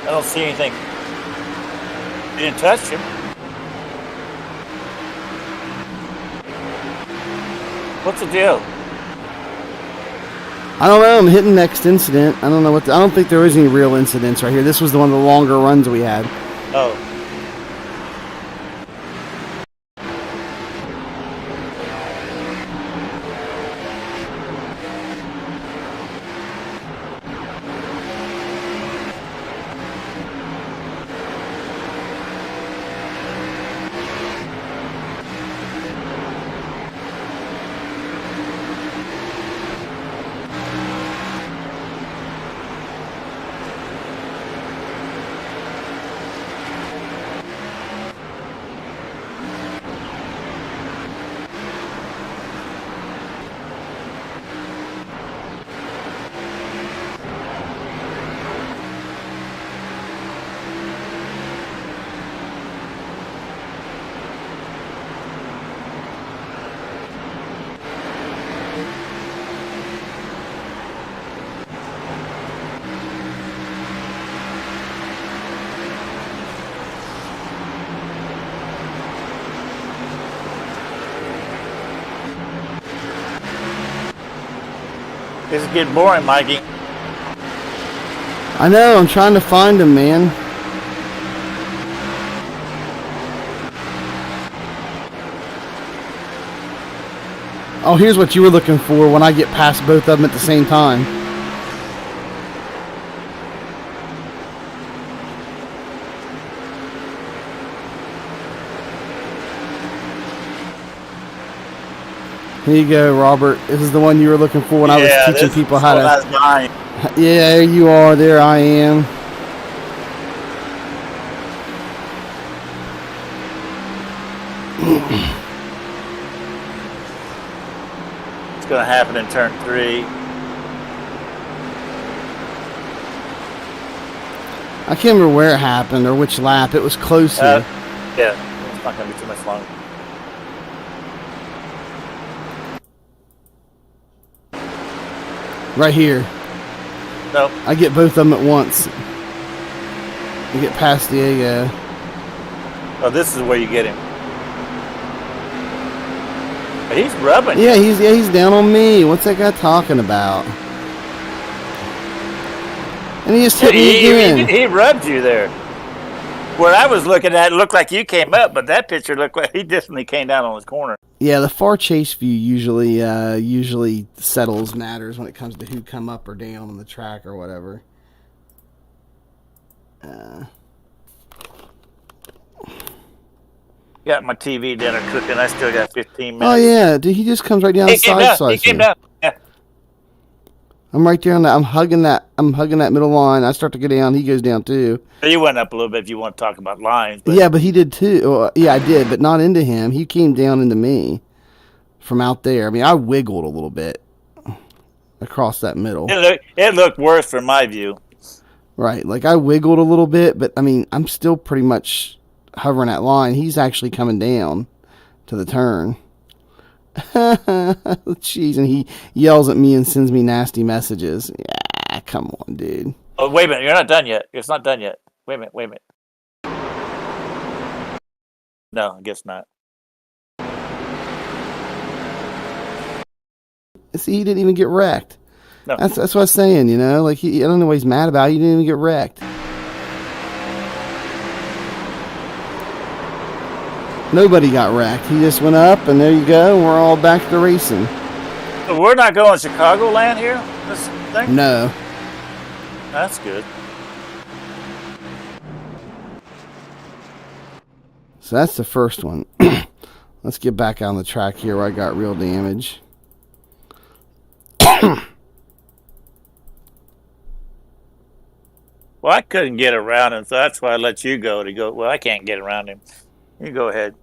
I don't see anything. You didn't touch him. What's the deal? I don't know. I'm hitting next incident. I don't know what. I don't think there is any real incidents right here. This was one of the longer runs we had. Oh. This is getting boring, Mikey. I know, I'm trying to find him, man. Oh, here's what you were looking for when I get past both of them at the same time. Here you go, Robert. This is the one you were looking for when I was teaching people how to... Yeah, there you are. There I am. It's going to happen in turn 3. I can't remember where it happened or which lap. It was close here. Yeah, it's not going to be too much longer. Right here. Nope. I get both of them at once. I get past Diego. Oh, this is where you get him. But he's rubbing. Yeah, he's down on me. What's that guy talking about? And he just hit me again. He rubbed you there. Where I was looking at, it looked like you came up, but that picture looked like he definitely came down on his corner. Yeah, the far chase view usually settles matters when it comes to who come up or down on the track or whatever. Got my TV dinner cooking. I still got 15 minutes. Oh yeah, dude, he just comes right down the side. He came down. Yeah. I'm right there on that. I'm hugging that middle line. I start to go down. He goes down too. You went up a little bit if you want to talk about lines. But. Yeah, but he did too. Well, yeah, I did, but not into him. He came down into me from out there. I mean, I wiggled a little bit across that middle. It looked worse from my view. Right, like I wiggled a little bit, but I mean, I'm still pretty much hovering that line. He's actually coming down to the turn. Jeez, and he yells at me and sends me nasty messages. Yeah, come on, dude. Oh, wait a minute. You're not done yet. It's not done yet. Wait a minute. No, I guess not. See, he didn't even get wrecked. No. That's what I was saying, you know? Like, I don't know what he's mad about. He didn't even get wrecked. Nobody got wrecked. He just went up, and there you go. We're all back to racing. So we're not going Chicagoland here? This thing? No. That's good. So that's the first one. Let's get back on the track here where I got real damage. Well, I couldn't get around him, so that's why I let you go. Well, I can't get around him. You go ahead.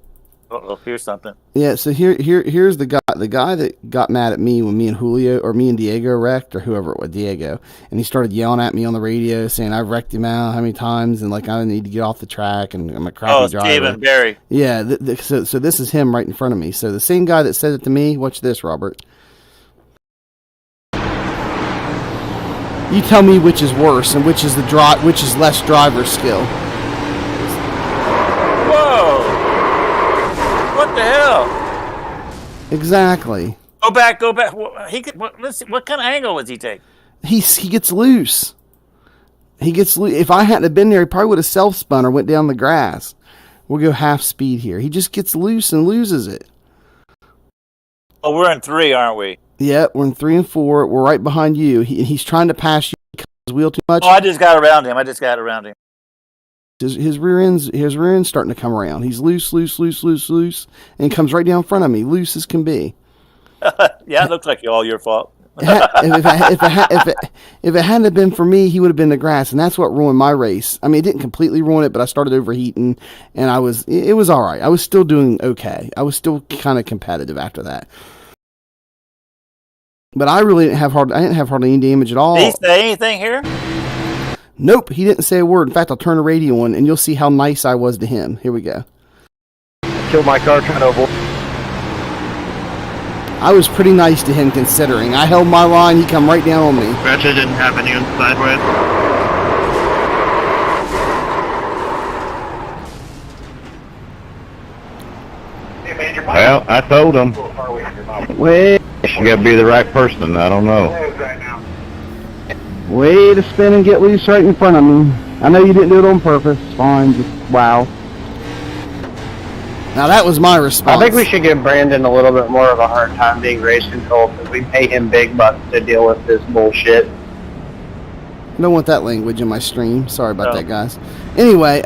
Uh-oh, here's something. Yeah, so here's the guy that got mad at me when me and Julio or me and Diego wrecked, or whoever it was, Diego, and he started yelling at me on the radio saying I've wrecked him out how many times and like I need to get off the track and I'm a crappy driver. Oh, Stephen Barry. Yeah, so this is him right in front of me. So the same guy that said it to me. Watch this, Robert. You tell me which is worse and which is less driver skill. What the hell? Exactly. Go back. Let's see, what kind of angle was he take? He gets loose. If I hadn't have been there, he probably would have self-spun or went down the grass. We'll go half speed here. He just gets loose and loses it. Oh, we're in 3, aren't we? Yeah, we're in 3 and 4. We're right behind you. He's trying to pass you because his wheel too much. Oh, I just got around him. His rear end's starting to come around. He's loose, and comes right down in front of me, loose as can be. Yeah, it looks like all your fault. if it hadn't have been for me, he would have been in the grass, and that's what ruined my race. I mean, it didn't completely ruin it, but I started overheating, and it was all right. I was still doing okay. I was still kind of competitive after that. But I really didn't have hardly any damage at all. Did he say anything here? Nope, he didn't say a word. In fact, I'll turn the radio on, and you'll see how nice I was to him. Here we go. Killed my car trying to avoid. I was pretty nice to him considering. I held my line, he come right down on me. Actually didn't have anyone sideways. Hey, Major Well, I told him. Way You gotta be the right person. I don't know. Way to spin and get loose right in front of me. I know you didn't do it on purpose. Fine, just wow. Now that was my response. I think we should give Brandon a little bit more of a hard time being race control because we pay him big bucks to deal with this bullshit. I don't want that language in my stream. Sorry about that, guys. Anyway,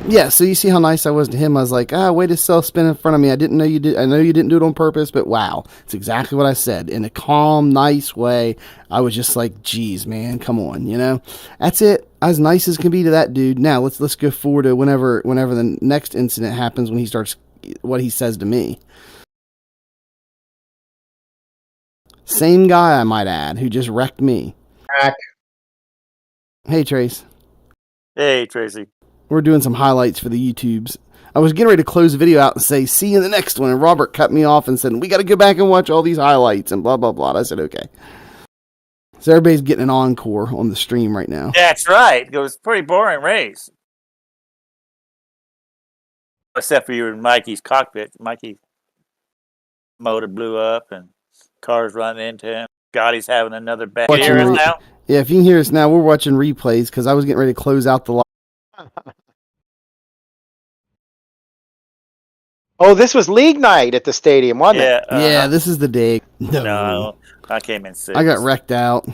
yeah, so you see how nice I was to him. I was like, way to spin in front of me. I didn't know you did. I know you didn't do it on purpose, but wow. It's exactly what I said. In a calm, nice way. I was just like, geez, man, come on, you know? That's it. As nice as can be to that dude. Now, let's go forward to whenever the next incident happens when he starts, what he says to me. Same guy, I might add, who just wrecked me. Hey, Trace. Hey, Tracy. We're doing some highlights for the YouTubes. I was getting ready to close the video out and say, see you in the next one. And Robert cut me off and said, we got to go back and watch all these highlights and blah, blah, blah. And I said, okay. So everybody's getting an encore on the stream right now. That's right. It was a pretty boring race. Except for you in Mikey's cockpit. Mikey's motor blew up and cars running into him. Scotty's having another bad year now. Yeah, if you can hear us now, we're watching replays because I was getting ready to close out the live. Oh, this was league night at the stadium, wasn't it? Yeah, this is the day. No, I came in 6th. I got wrecked out.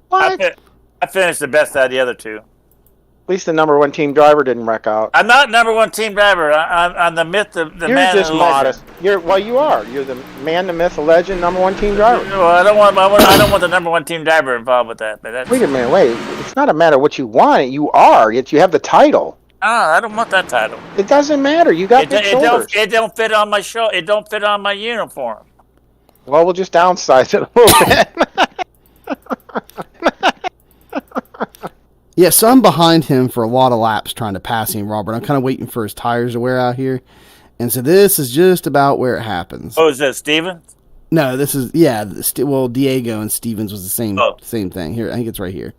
What? I finished the best out of the other two. At least the number one team driver didn't wreck out. I'm not number one team driver. I'm the myth, the You're man. You're just modest. You are. You're the man, the myth, the legend, number one team driver. Well, I don't want the number one team driver involved with that. But that's... Wait a minute. Wait. It's not a matter of what you want. You are. Yet you have the title. I don't want that title. It doesn't matter. You got big shoulders. It don't fit on my show. It don't fit on my uniform. Well, we'll just downsize it a little bit. Yeah, so I'm behind him for a lot of laps trying to pass him, Robert. I'm kind of waiting for his tires to wear out here. And so this is just about where it happens. Oh, is that Stevens? No, this is, Diego and Stevens was the same thing. Here, I think it's right here.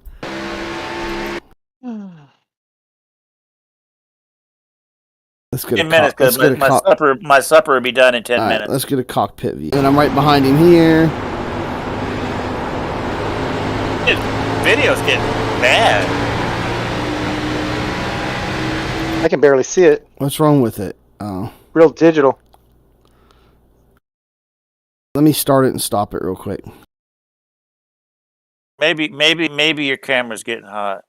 Let's get 10 minutes because my supper will be done in 10 minutes. Let's get a cockpit view. And I'm right behind him here. Video's getting bad. I can barely see it. What's wrong with it? Oh. Real digital. Let me start it and stop it real quick. Maybe your camera's getting hot.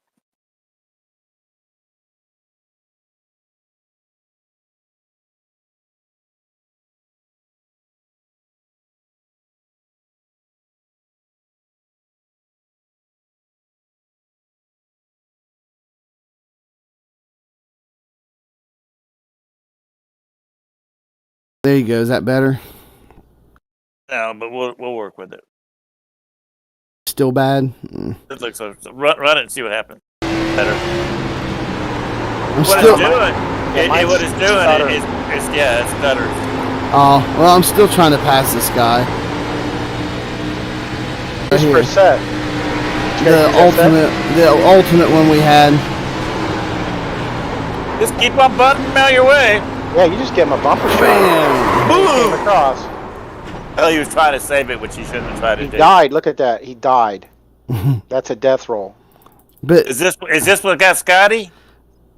There you go. Is that better? No, but we'll work with it. Still bad? It looks so run it and see what happens. Better. What it's doing is it stutters. Oh, well, I'm still trying to pass this guy. Just for a set. The ultimate one we had. Just keep on butting him out your way. Yeah, you just give him a bumper shot. Boom! Across. Well, he was trying to save it, which he shouldn't have tried to do. He died. Look at that. He died. That's a death roll. But is this what got Scotty?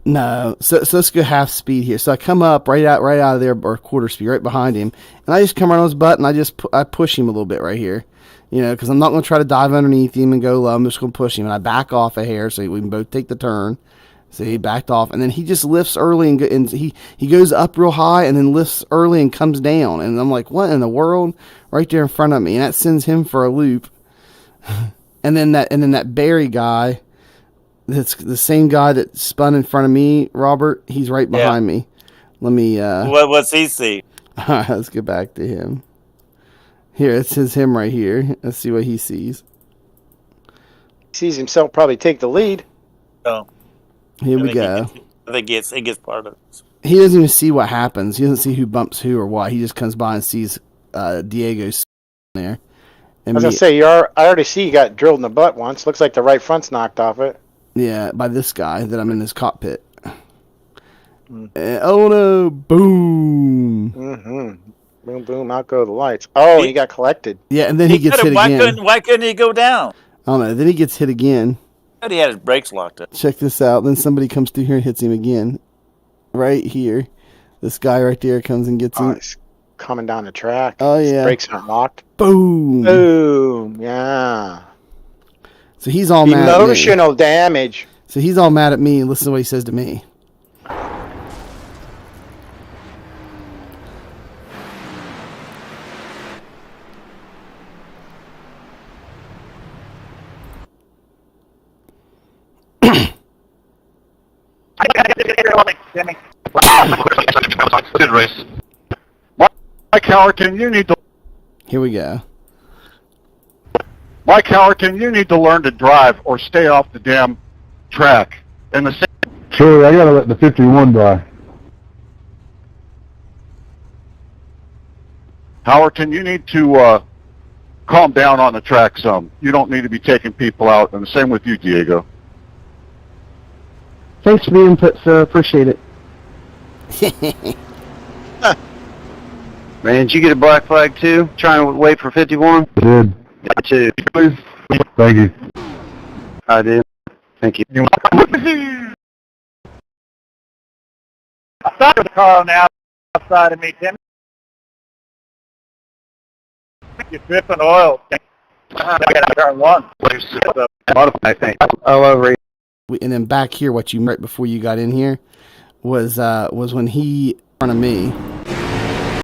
No. So let's go half speed here. So I come up right out of there, or quarter speed, right behind him, and I just come around his butt and I push him a little bit right here. You know, because I'm not going to try to dive underneath him and go low. I'm just going to push him, and I back off a hair so we can both take the turn. So he backed off, and then he just lifts early, and he goes up real high, and then lifts early and comes down. And I'm like, what in the world? Right there in front of me, and that sends him for a loop. and then that Barry guy, that's the same guy that spun in front of me, Robert. He's right behind me. Let me. What's he see? All right, let's get back to him. Here, it says him right here. Let's see what he sees. He sees himself probably take the lead. Oh. Here we go. I think it gets part of it. He doesn't even see what happens. He doesn't see who bumps who or what. He just comes by and sees Diego's there. And I was going to say, I already see you got drilled in the butt once. Looks like the right front's knocked off it. Yeah, by this guy that I'm in his cockpit. Oh no, boom. Boom, boom, out go the lights. Oh, he got collected. Yeah, and then he gets hit again. Why couldn't he go down? I don't know. Then he gets hit again. But he had his brakes locked up. Check this out. Then somebody comes through here and hits him again. Right here. This guy right there comes and gets him. He's coming down the track. Oh, yeah. His brakes aren't locked. Boom. Boom. Yeah. So he's all mad at me. Emotional damage. So he's all mad at me. Listen to what he says to me. Good race. Mike Howerton, you need to. Here we go. Mike Howerton, you need to learn to drive or stay off the damn track. And the same. Sure, I gotta let the 51 by. Howerton, you need to calm down on the track some. You don't need to be taking people out, and the same with you, Diego. Thanks for the input, sir. Appreciate it. Man, did you get a black flag too? Trying to wait for 51? I did. Got you. Please. Thank you. I did. Thank you. I thought there was a car on the outside of me, Tim. You're dripping oil. I got turn one. I think. All over. And then back here, what you right before you got in here was when he in front of me.